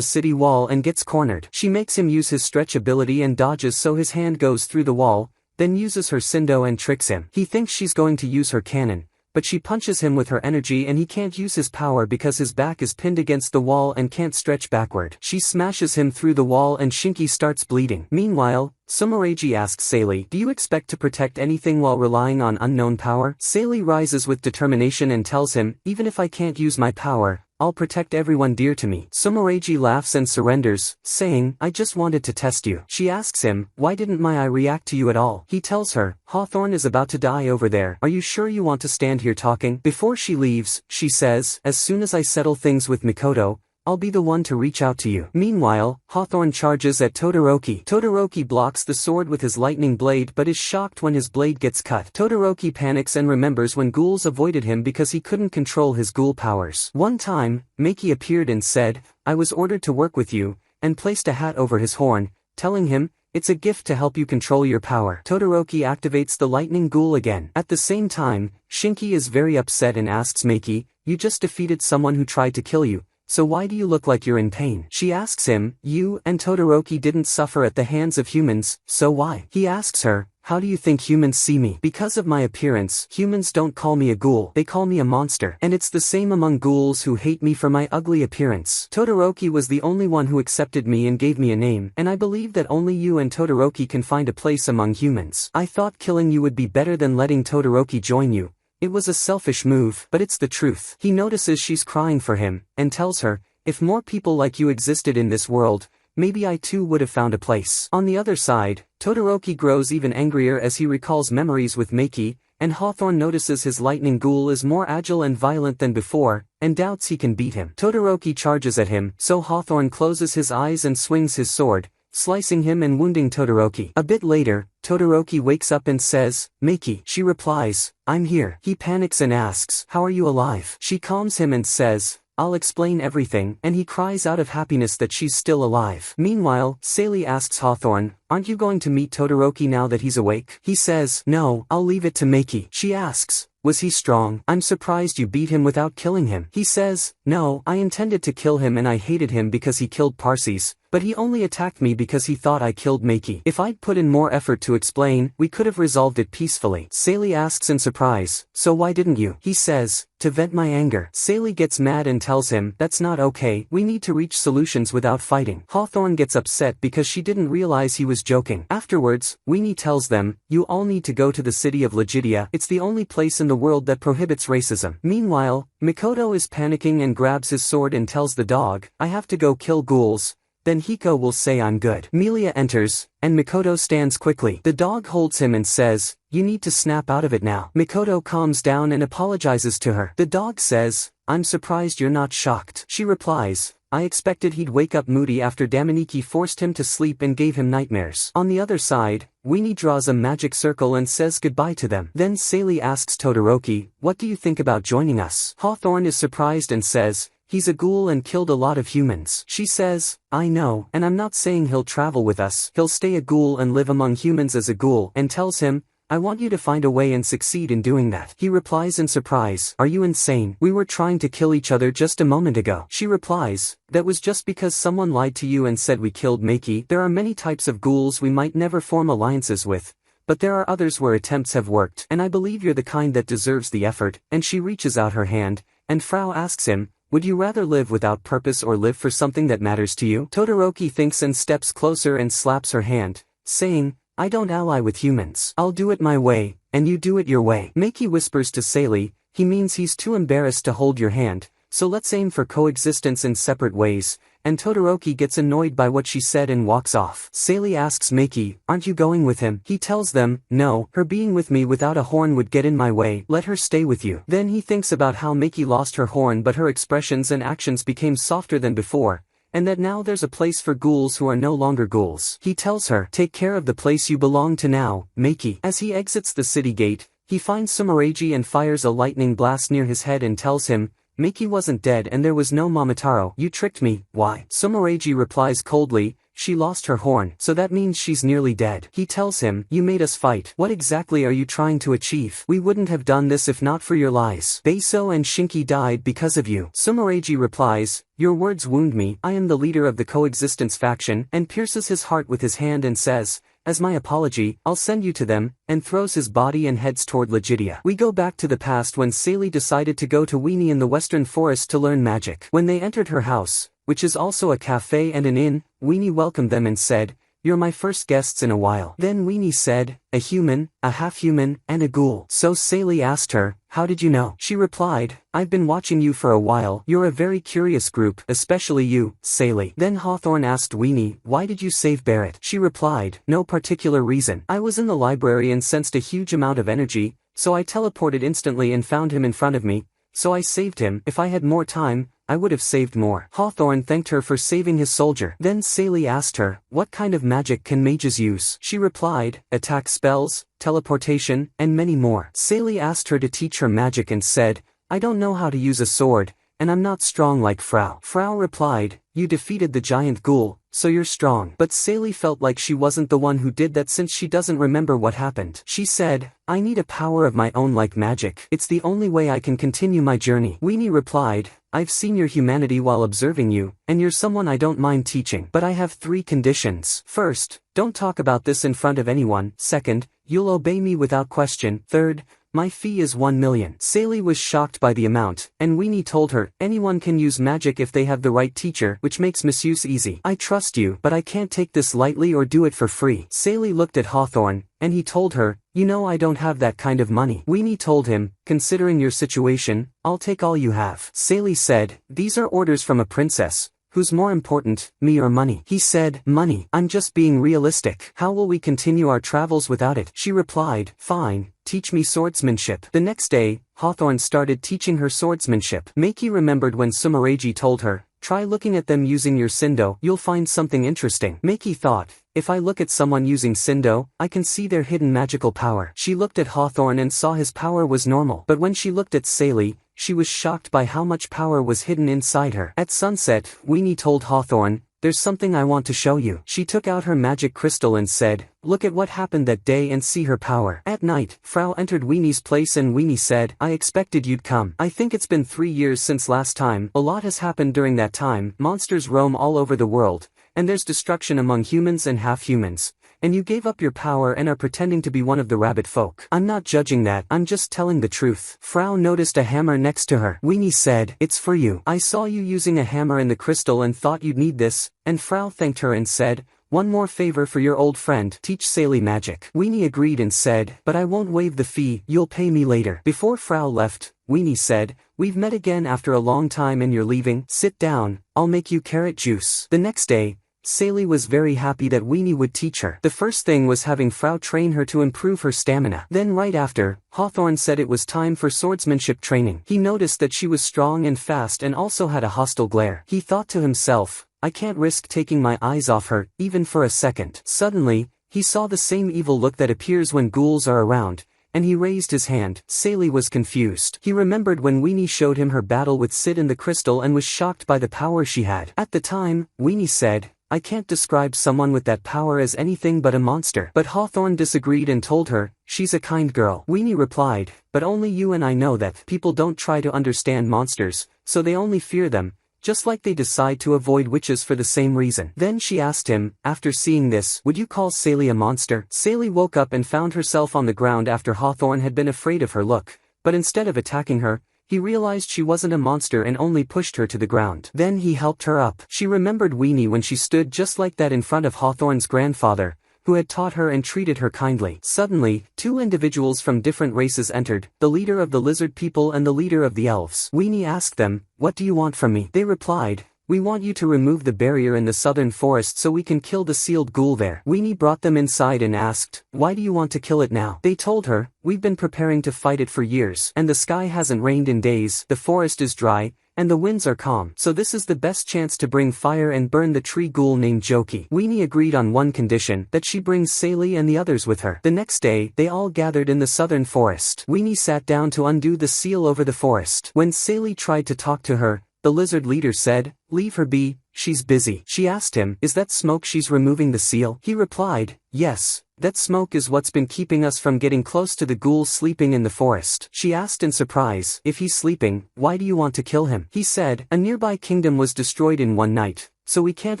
A: city wall and gets cornered. She makes him use his stretch ability and dodges so his hand goes through the wall, then uses her Sindo and tricks him. He thinks she's going to use her cannon, but she punches him with her energy and he can't use his power because his back is pinned against the wall and can't stretch backward. She smashes him through the wall and Shinki starts bleeding. Meanwhile, Sumereiji asks Seili, "Do you expect to protect anything while relying on unknown power?" Seili rises with determination and tells him, "Even if I can't use my power, I'll protect everyone dear to me." Sumereiji laughs and surrenders, saying, "I just wanted to test you." She asks him, "Why didn't my eye react to you at all?" He tells her, "Hawthorne is about to die over there. Are you sure you want to stand here talking?" Before she leaves, she says, "As soon as I settle things with Mikoto, I'll be the one to reach out to you." Meanwhile, Hawthorne charges at Todoroki. Todoroki blocks the sword with his lightning blade but is shocked when his blade gets cut. Todoroki panics and remembers when ghouls avoided him because he couldn't control his ghoul powers. One time, Meiki appeared and said, "I was ordered to work with you," and placed a hat over his horn, telling him, "It's a gift to help you control your power." Todoroki activates the lightning ghoul again. At the same time, Shinki is very upset and asks Meiki, "You just defeated someone who tried to kill you, so why do you look like you're in pain?" She asks him, "You and Todoroki didn't suffer at the hands of humans, so why?" He asks her, "How do you think humans see me? Because of my appearance, humans don't call me a ghoul, they call me a monster. And it's the same among ghouls who hate me for my ugly appearance. Todoroki was the only one who accepted me and gave me a name, and I believe that only you and Todoroki can find a place among humans. I thought killing you would be better than letting Todoroki join you. It was a selfish move, but it's the truth." He notices she's crying for him, and tells her, "If more people like you existed in this world, maybe I too would have found a place." On the other side, Todoroki grows even angrier as he recalls memories with Meiki, and Hawthorne notices his lightning ghoul is more agile and violent than before, and doubts he can beat him. Todoroki charges at him, so Hawthorne closes his eyes and swings his sword, slicing him and wounding Todoroki. A bit later, Todoroki wakes up and says, "Meiki." She replies, "I'm here." He panics and asks, "How are you alive?" She calms him and says, "I'll explain everything," and he cries out of happiness that she's still alive. Meanwhile, Seili asks Hawthorne, "Aren't you going to meet Todoroki now that he's awake?" He says, "No, I'll leave it to Meiki." She asks, "Was he strong? I'm surprised you beat him without killing him." He says, "No, I intended to kill him and I hated him because he killed Parses, but he only attacked me because he thought I killed Meiki. If I'd put in more effort to explain, we could have resolved it peacefully." Seili asks in surprise, "So why didn't you?" He says, "To vent my anger." Seili gets mad and tells him, "That's not okay, we need to reach solutions without fighting." Hawthorne gets upset because she didn't realize he was joking. Afterwards, Weenie tells them, "You all need to go to the city of Legidia, it's the only place in the world that prohibits racism." Meanwhile, Mikoto is panicking and grabs his sword and tells the dog, "I have to go kill ghouls. Then Hiko will say I'm good." Melia enters, and Mikoto stands quickly. The dog holds him and says, "You need to snap out of it now." Mikoto calms down and apologizes to her. The dog says, "I'm surprised you're not shocked." She replies, I expected he'd wake up moody after Damaniki forced him to sleep and gave him nightmares. On the other side, Weenie draws a magic circle and says goodbye to them. Then Saylee asks Todoroki, what do you think about joining us? Hawthorne is surprised and says, he's a ghoul and killed a lot of humans. She says, I know, and I'm not saying he'll travel with us, he'll stay a ghoul and live among humans as a ghoul, and tells him, I want you to find a way and succeed in doing that. He replies in surprise, are you insane? We were trying to kill each other just a moment ago. She replies, that was just because someone lied to you and said we killed Maki. There are many types of ghouls we might never form alliances with, but there are others where attempts have worked, and I believe you're the kind that deserves the effort. And she reaches out her hand, and Frau asks him, would you rather live without purpose or live for something that matters to you? Todoroki thinks and steps closer and slaps her hand, saying, I don't ally with humans. I'll do it my way, and you do it your way. Maki whispers to Saylee, he means he's too embarrassed to hold your hand, so let's aim for coexistence in separate ways, and Todoroki gets annoyed by what she said and walks off. Saylee asks Maki, aren't you going with him? He tells them, no, her being with me without a horn would get in my way, let her stay with you. Then he thinks about how Maki lost her horn but her expressions and actions became softer than before, and that now there's a place for ghouls who are no longer ghouls. He tells her, take care of the place you belong to now, Maki. As he exits the city gate, he finds Sumeragi and fires a lightning blast near his head and tells him, Maki wasn't dead and there was no Momotaro. You tricked me, why? Sumeragi replies coldly, she lost her horn, so that means she's nearly dead. He tells him, you made us fight. What exactly are you trying to achieve? We wouldn't have done this if not for your lies. Beiso and Shinki died because of you. Sumeragi replies, your words wound me. I am the leader of the coexistence faction, and pierces his heart with his hand and says, as my apology, I'll send you to them, and throws his body and heads toward Legidia. We go back to the past when Saylee decided to go to Weenie in the western forest to learn magic. When they entered her house, which is also a cafe and an inn, Weenie welcomed them and said, you're my first guests in a while. Then Weenie said, a human, a half-human, and a ghoul. So Saylee asked her, how did you know? She replied, I've been watching you for a while. You're a very curious group, especially you, Saylee. Then Hawthorne asked Weenie, why did you save Barrett? She replied, no particular reason. I was in the library and sensed a huge amount of energy, so I teleported instantly and found him in front of me, so I saved him. If I had more time, I would have saved more. Hawthorne thanked her for saving his soldier. Then Saylee asked her, what kind of magic can mages use? She replied, attack spells, teleportation, and many more. Saylee asked her to teach her magic and said, I don't know how to use a sword, and I'm not strong like Frau. Frau replied, you defeated the giant ghoul, so you're strong. But Saylee felt like she wasn't the one who did that since she doesn't remember what happened. She said, I need a power of my own like magic. It's the only way I can continue my journey. Weenie replied, I've seen your humanity while observing you, and you're someone I don't mind teaching. But I have 3 conditions. First, don't talk about this in front of anyone. Second, you'll obey me without question. Third, my fee is 1 million. Saylee was shocked by the amount, and Weenie told her, anyone can use magic if they have the right teacher, which makes misuse easy. I trust you, but I can't take this lightly or do it for free. Saylee looked at Hawthorne, and he told her, you know I don't have that kind of money. Weenie told him, considering your situation, I'll take all you have. Saylee said, these are orders from a princess. Who's more important, me or money? He said, money. I'm just being realistic. How will we continue our travels without it? She replied, fine, teach me swordsmanship. The next day, Hawthorne started teaching her swordsmanship. Maki remembered when Sumeragi told her, try looking at them using your Sindo, you'll find something interesting. Maki thought, if I look at someone using Sindo, I can see their hidden magical power. She looked at Hawthorne and saw his power was normal. But when she looked at Saylee, she was shocked by how much power was hidden inside her. At sunset, Weenie told Hawthorne, there's something I want to show you. She took out her magic crystal and said, look at what happened that day and see her power. At night, Frau entered Weenie's place and Weenie said, I expected you'd come. I think it's been 3 years since last time. A lot has happened during that time. Monsters roam all over the world, and there's destruction among humans and half-humans. And you gave up your power and are pretending to be one of the rabbit folk. I'm not judging that, I'm just telling the truth. Frau noticed a hammer next to her. Weenie said, it's for you. I saw you using a hammer in the crystal and thought you'd need this, and Frau thanked her and said, one more favor for your old friend, teach Saylee magic. Weenie agreed and said, but I won't waive the fee, you'll pay me later. Before Frau left, Weenie said, we've met again after a long time and you're leaving, sit down, I'll make you carrot juice. The next day, Sally was very happy that Weenie would teach her. The first thing was having Frau train her to improve her stamina. Then right after, Hawthorne said it was time for swordsmanship training. He noticed that she was strong and fast and also had a hostile glare. He thought to himself, I can't risk taking my eyes off her, even for a second. Suddenly, he saw the same evil look that appears when ghouls are around, and he raised his hand. Sally was confused. He remembered when Weenie showed him her battle with Sid in the crystal and was shocked by the power she had. At the time, Weenie said, I can't describe someone with that power as anything but a monster. But Hawthorne disagreed and told her, she's a kind girl. Weenie replied, but only you and I know that people don't try to understand monsters, so they only fear them, just like they decide to avoid witches for the same reason. Then she asked him, after seeing this, would you call Sally a monster? Sally woke up and found herself on the ground after Hawthorne had been afraid of her look, but instead of attacking her, he realized she wasn't a monster and only pushed her to the ground. Then he helped her up. She remembered Weenie when she stood just like that in front of Hawthorne's grandfather, who had taught her and treated her kindly. Suddenly, two individuals from different races entered, the leader of the lizard people and the leader of the elves. Weenie asked them, what do you want from me? They replied, we want you to remove the barrier in the southern forest so we can kill the sealed ghoul there. Weenie brought them inside and asked, why do you want to kill it now? They told her, we've been preparing to fight it for years, and the sky hasn't rained in days, the forest is dry, and the winds are calm, so this is the best chance to bring fire and burn the tree ghoul named Joki. Weenie agreed on one condition, that she brings Sally and the others with her. The next day, they all gathered in the southern forest. Weenie sat down to undo the seal over the forest. When Sally tried to talk to her, the lizard leader said, leave her be, she's busy. She asked him, is that smoke she's removing the seal? He replied, yes. That smoke is what's been keeping us from getting close to the ghoul sleeping in the forest. She asked in surprise, if he's sleeping, why do you want to kill him? He said, a nearby kingdom was destroyed in one night, so we can't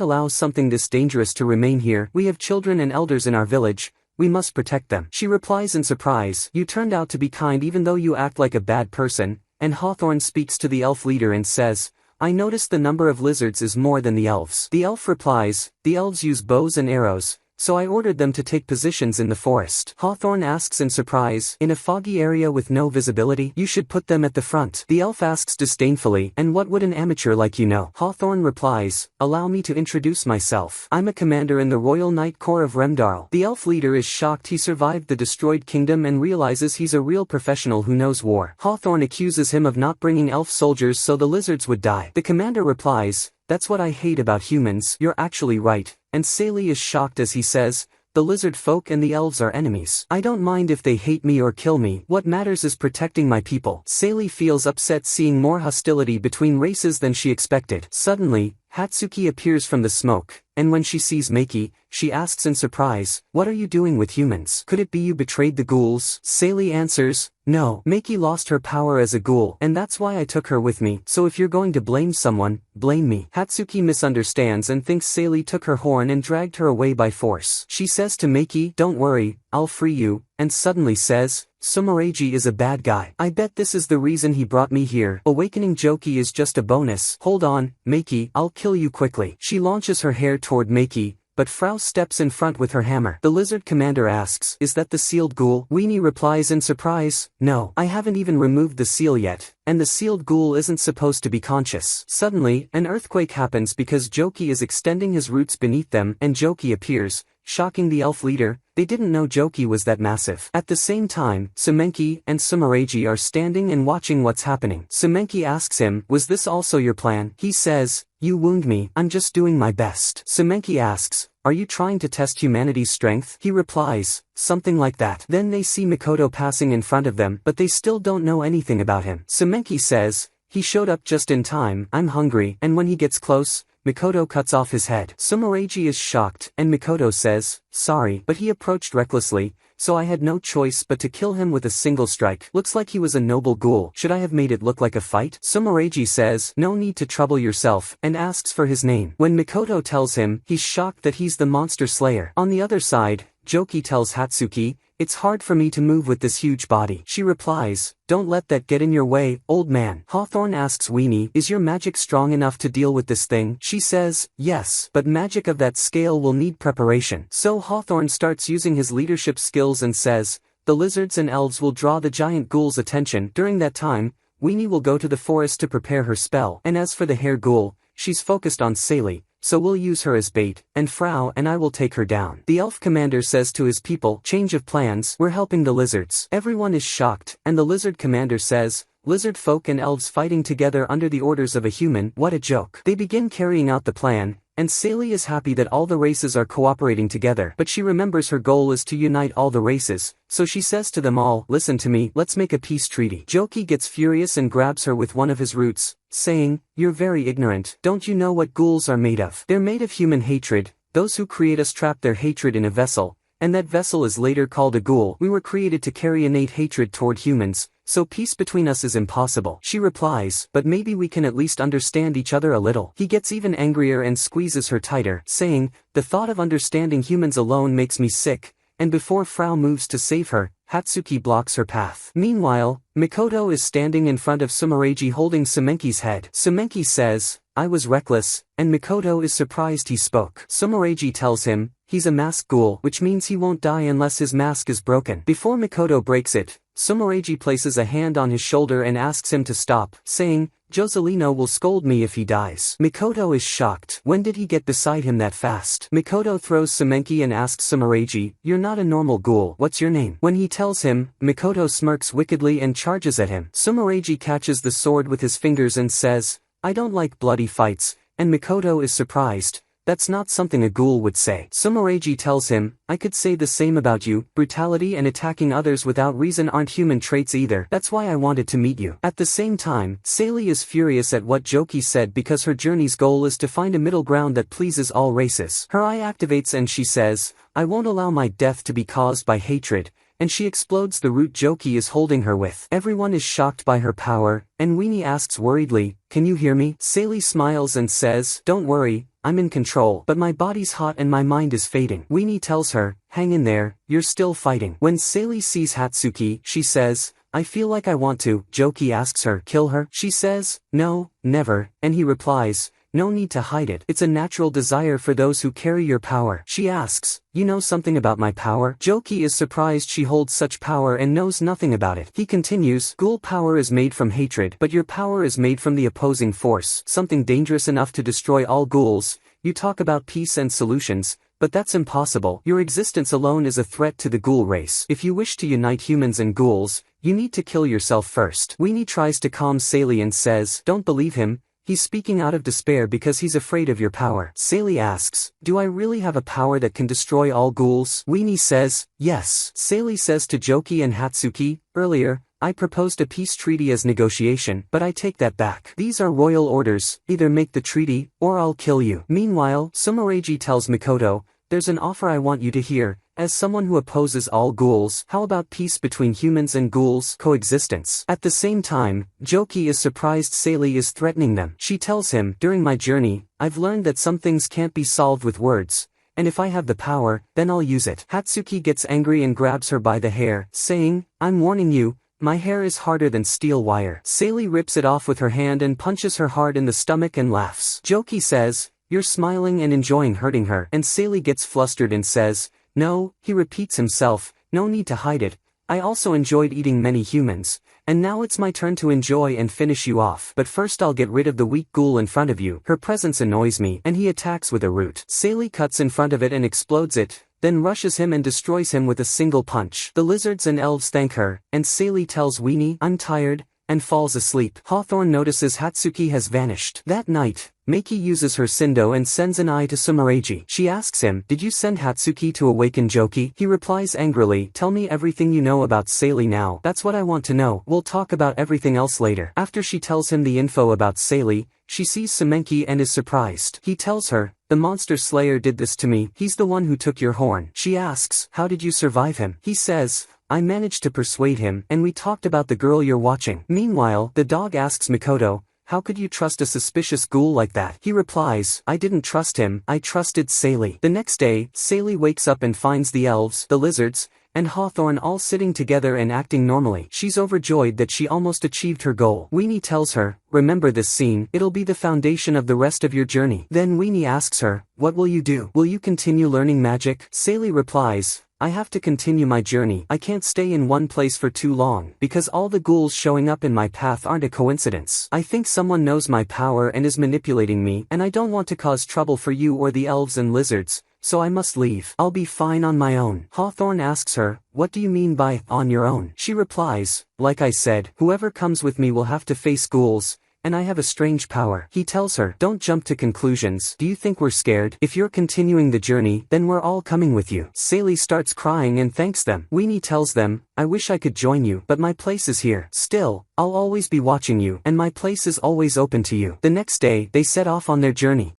A: allow something this dangerous to remain here. We have children and elders in our village, we must protect them. She replies in surprise, you turned out to be kind even though you act like a bad person, and Hawthorne speaks to the elf leader and says, I noticed the number of lizards is more than the elves. The elf replies, the elves use bows and arrows, so I ordered them to take positions in the forest. Hawthorne asks in surprise, in a foggy area with no visibility, you should put them at the front. The elf asks disdainfully, and what would an amateur like you know? Hawthorne replies, allow me to introduce myself. I'm a commander in the Royal Knight Corps of Remdarl. The elf leader is shocked he survived the destroyed kingdom and realizes he's a real professional who knows war. Hawthorne accuses him of not bringing elf soldiers so the lizards would die. The commander replies, that's what I hate about humans, you're actually right. And Sally is shocked as he says, the lizard folk and the elves are enemies. I don't mind if they hate me or kill me, what matters is protecting my people. Sally feels upset seeing more hostility between races than she expected. Suddenly, Hatsuki appears from the smoke, and when she sees Maki, she asks in surprise, what are you doing with humans? Could it be you betrayed the ghouls? Sally answers, no. Maki lost her power as a ghoul, and that's why I took her with me, so if you're going to blame someone, blame me. Hatsuki misunderstands and thinks Sally took her horn and dragged her away by force. She says to Maki, don't worry, I'll free you, and suddenly says, Sumereiji is a bad guy. I bet this is the reason he brought me here. Awakening Joki is just a bonus. Hold on, Maki, I'll kill you quickly. She launches her hair toward Maki, but Frau steps in front with her hammer. The lizard commander asks, is that the sealed ghoul? Weenie replies in surprise, no. I haven't even removed the seal yet, and the sealed ghoul isn't supposed to be conscious. Suddenly, an earthquake happens because Joki is extending his roots beneath them and Joki appears, shocking the elf leader. They didn't know Joki was that massive. At the same time, Sumenki and Sumereiji are standing and watching what's happening. Sumenki asks him, was this also your plan? He says, you wound me, I'm just doing my best. Sumenki asks, are you trying to test humanity's strength? He replies, something like that. Then they see Mikoto passing in front of them, but they still don't know anything about him. Sumenki says, he showed up just in time, I'm hungry, and when he gets close, Mikoto cuts off his head. Sumereiji is shocked, and Mikoto says, sorry, but he approached recklessly, so I had no choice but to kill him with a single strike. Looks like he was a noble ghoul. Should I have made it look like a fight? Sumereiji says, no need to trouble yourself, and asks for his name. When Mikoto tells him, he's shocked that he's the monster slayer. On the other side, Joki tells Hatsuki, it's hard for me to move with this huge body. She replies, don't let that get in your way, old man. Hawthorne asks Weenie, is your magic strong enough to deal with this thing? She says, yes, but magic of that scale will need preparation. So Hawthorne starts using his leadership skills and says, the lizards and elves will draw the giant ghoul's attention. During that time, Weenie will go to the forest to prepare her spell, and as for the hair ghoul, she's focused on Sally, so we'll use her as bait, and Frau and I will take her down. The elf commander says to his people, change of plans, we're helping the lizards. Everyone is shocked, and the lizard commander says, lizard folk and elves fighting together under the orders of a human, what a joke. They begin carrying out the plan, and Sally is happy that all the races are cooperating together, but she remembers her goal is to unite all the races, so she says to them all, listen to me, let's make a peace treaty. Joki gets furious and grabs her with one of his roots, saying, you're very ignorant, don't you know what ghouls are made of? They're made of human hatred, those who create us trap their hatred in a vessel, and that vessel is later called a ghoul. We were created to carry innate hatred toward humans, so peace between us is impossible. She replies, but maybe we can at least understand each other a little. He gets even angrier and squeezes her tighter, saying, the thought of understanding humans alone makes me sick, and before Frau moves to save her, Hatsuki blocks her path. Meanwhile, Mikoto is standing in front of Sumereiji holding Sumenki's head. Sumenki says, I was reckless, and Mikoto is surprised he spoke. Sumereiji tells him, he's a masked ghoul, which means he won't die unless his mask is broken. Before Mikoto breaks it, Sumereiji places a hand on his shoulder and asks him to stop, saying, Joselino will scold me if he dies. Mikoto is shocked. When did he get beside him that fast? Mikoto throws Sumenki and asks Sumereiji, you're not a normal ghoul, what's your name? When he tells him, Mikoto smirks wickedly and charges at him. Sumereiji catches the sword with his fingers and says, I don't like bloody fights, and Mikoto is surprised. That's not something a ghoul would say. Sumereiji tells him, I could say the same about you, brutality and attacking others without reason aren't human traits either, that's why I wanted to meet you. At the same time, Sally is furious at what Joki said because her journey's goal is to find a middle ground that pleases all races. Her eye activates and she says, I won't allow my death to be caused by hatred, and she explodes the root Joki is holding her with. Everyone is shocked by her power, and Weenie asks worriedly, can you hear me? Sally smiles and says, don't worry, I'm in control, but my body's hot and my mind is fading. Weenie tells her, hang in there, you're still fighting. When Sally sees Hatsuki, she says, I feel like I want to. Joki asks her, kill her? She says, no, never, and he replies, no need to hide it. It's a natural desire for those who carry your power. She asks, you know something about my power? Joki is surprised she holds such power and knows nothing about it. He continues, ghoul power is made from hatred, but your power is made from the opposing force, something dangerous enough to destroy all ghouls. You talk about peace and solutions, but that's impossible. Your existence alone is a threat to the ghoul race. If you wish to unite humans and ghouls, you need to kill yourself first. Weenie tries to calm Sally and says, don't believe him. He's speaking out of despair because he's afraid of your power. Sally asks, do I really have a power that can destroy all ghouls? Weenie says, yes. Sally says to Joki and Hatsuki, earlier, I proposed a peace treaty as negotiation, but I take that back. These are royal orders, either make the treaty, or I'll kill you. Meanwhile, Sumereiji tells Mikoto, there's an offer I want you to hear. As someone who opposes all ghouls, how about peace between humans and ghouls, coexistence? At the same time, Joki is surprised Sally is threatening them. She tells him, during my journey, I've learned that some things can't be solved with words, and if I have the power, then I'll use it. Hatsuki gets angry and grabs her by the hair, saying, I'm warning you, my hair is harder than steel wire. Sally rips it off with her hand and punches her hard in the stomach and laughs. Joki says, you're smiling and enjoying hurting her, and Sally gets flustered and says, no, he repeats himself, no need to hide it, I also enjoyed eating many humans, and now it's my turn to enjoy and finish you off. But first I'll get rid of the weak ghoul in front of you, her presence annoys me, and he attacks with a root. Sally cuts in front of it and explodes it, then rushes him and destroys him with a single punch. The lizards and elves thank her, and Sally tells Weenie, I'm tired, and falls asleep. Hawthorne notices Hatsuki has vanished. That night, Meiki uses her Sindo and sends an eye to Sumereiji. She asks him, did you send Hatsuki to awaken Joki? He replies angrily, tell me everything you know about Sally now. That's what I want to know. We'll talk about everything else later. After she tells him the info about Sally, she sees Sumenki and is surprised. He tells her, the monster slayer did this to me. He's the one who took your horn. She asks, how did you survive him? He says, I managed to persuade him, and we talked about the girl you're watching. Meanwhile, the dog asks Mikoto, how could you trust a suspicious ghoul like that? He replies, I didn't trust him, I trusted Sally. The next day, Sally wakes up and finds the elves, the lizards, and Hawthorne all sitting together and acting normally. She's overjoyed that she almost achieved her goal. Weenie tells her, remember this scene, it'll be the foundation of the rest of your journey. Then Weenie asks her, what will you do? Will you continue learning magic? Sally replies, I have to continue my journey. I can't stay in one place for too long, because all the ghouls showing up in my path aren't a coincidence. I think someone knows my power and is manipulating me, and I don't want to cause trouble for you or the elves and lizards, so I must leave. I'll be fine on my own. Hawthorne asks her, what do you mean by, on your own? She replies, like I said, whoever comes with me will have to face ghouls, and I have a strange power. He tells her, don't jump to conclusions. Do you think we're scared? If you're continuing the journey, then we're all coming with you. Sally starts crying and thanks them. Weenie tells them, I wish I could join you, but my place is here. Still, I'll always be watching you, and my place is always open to you. The next day, they set off on their journey.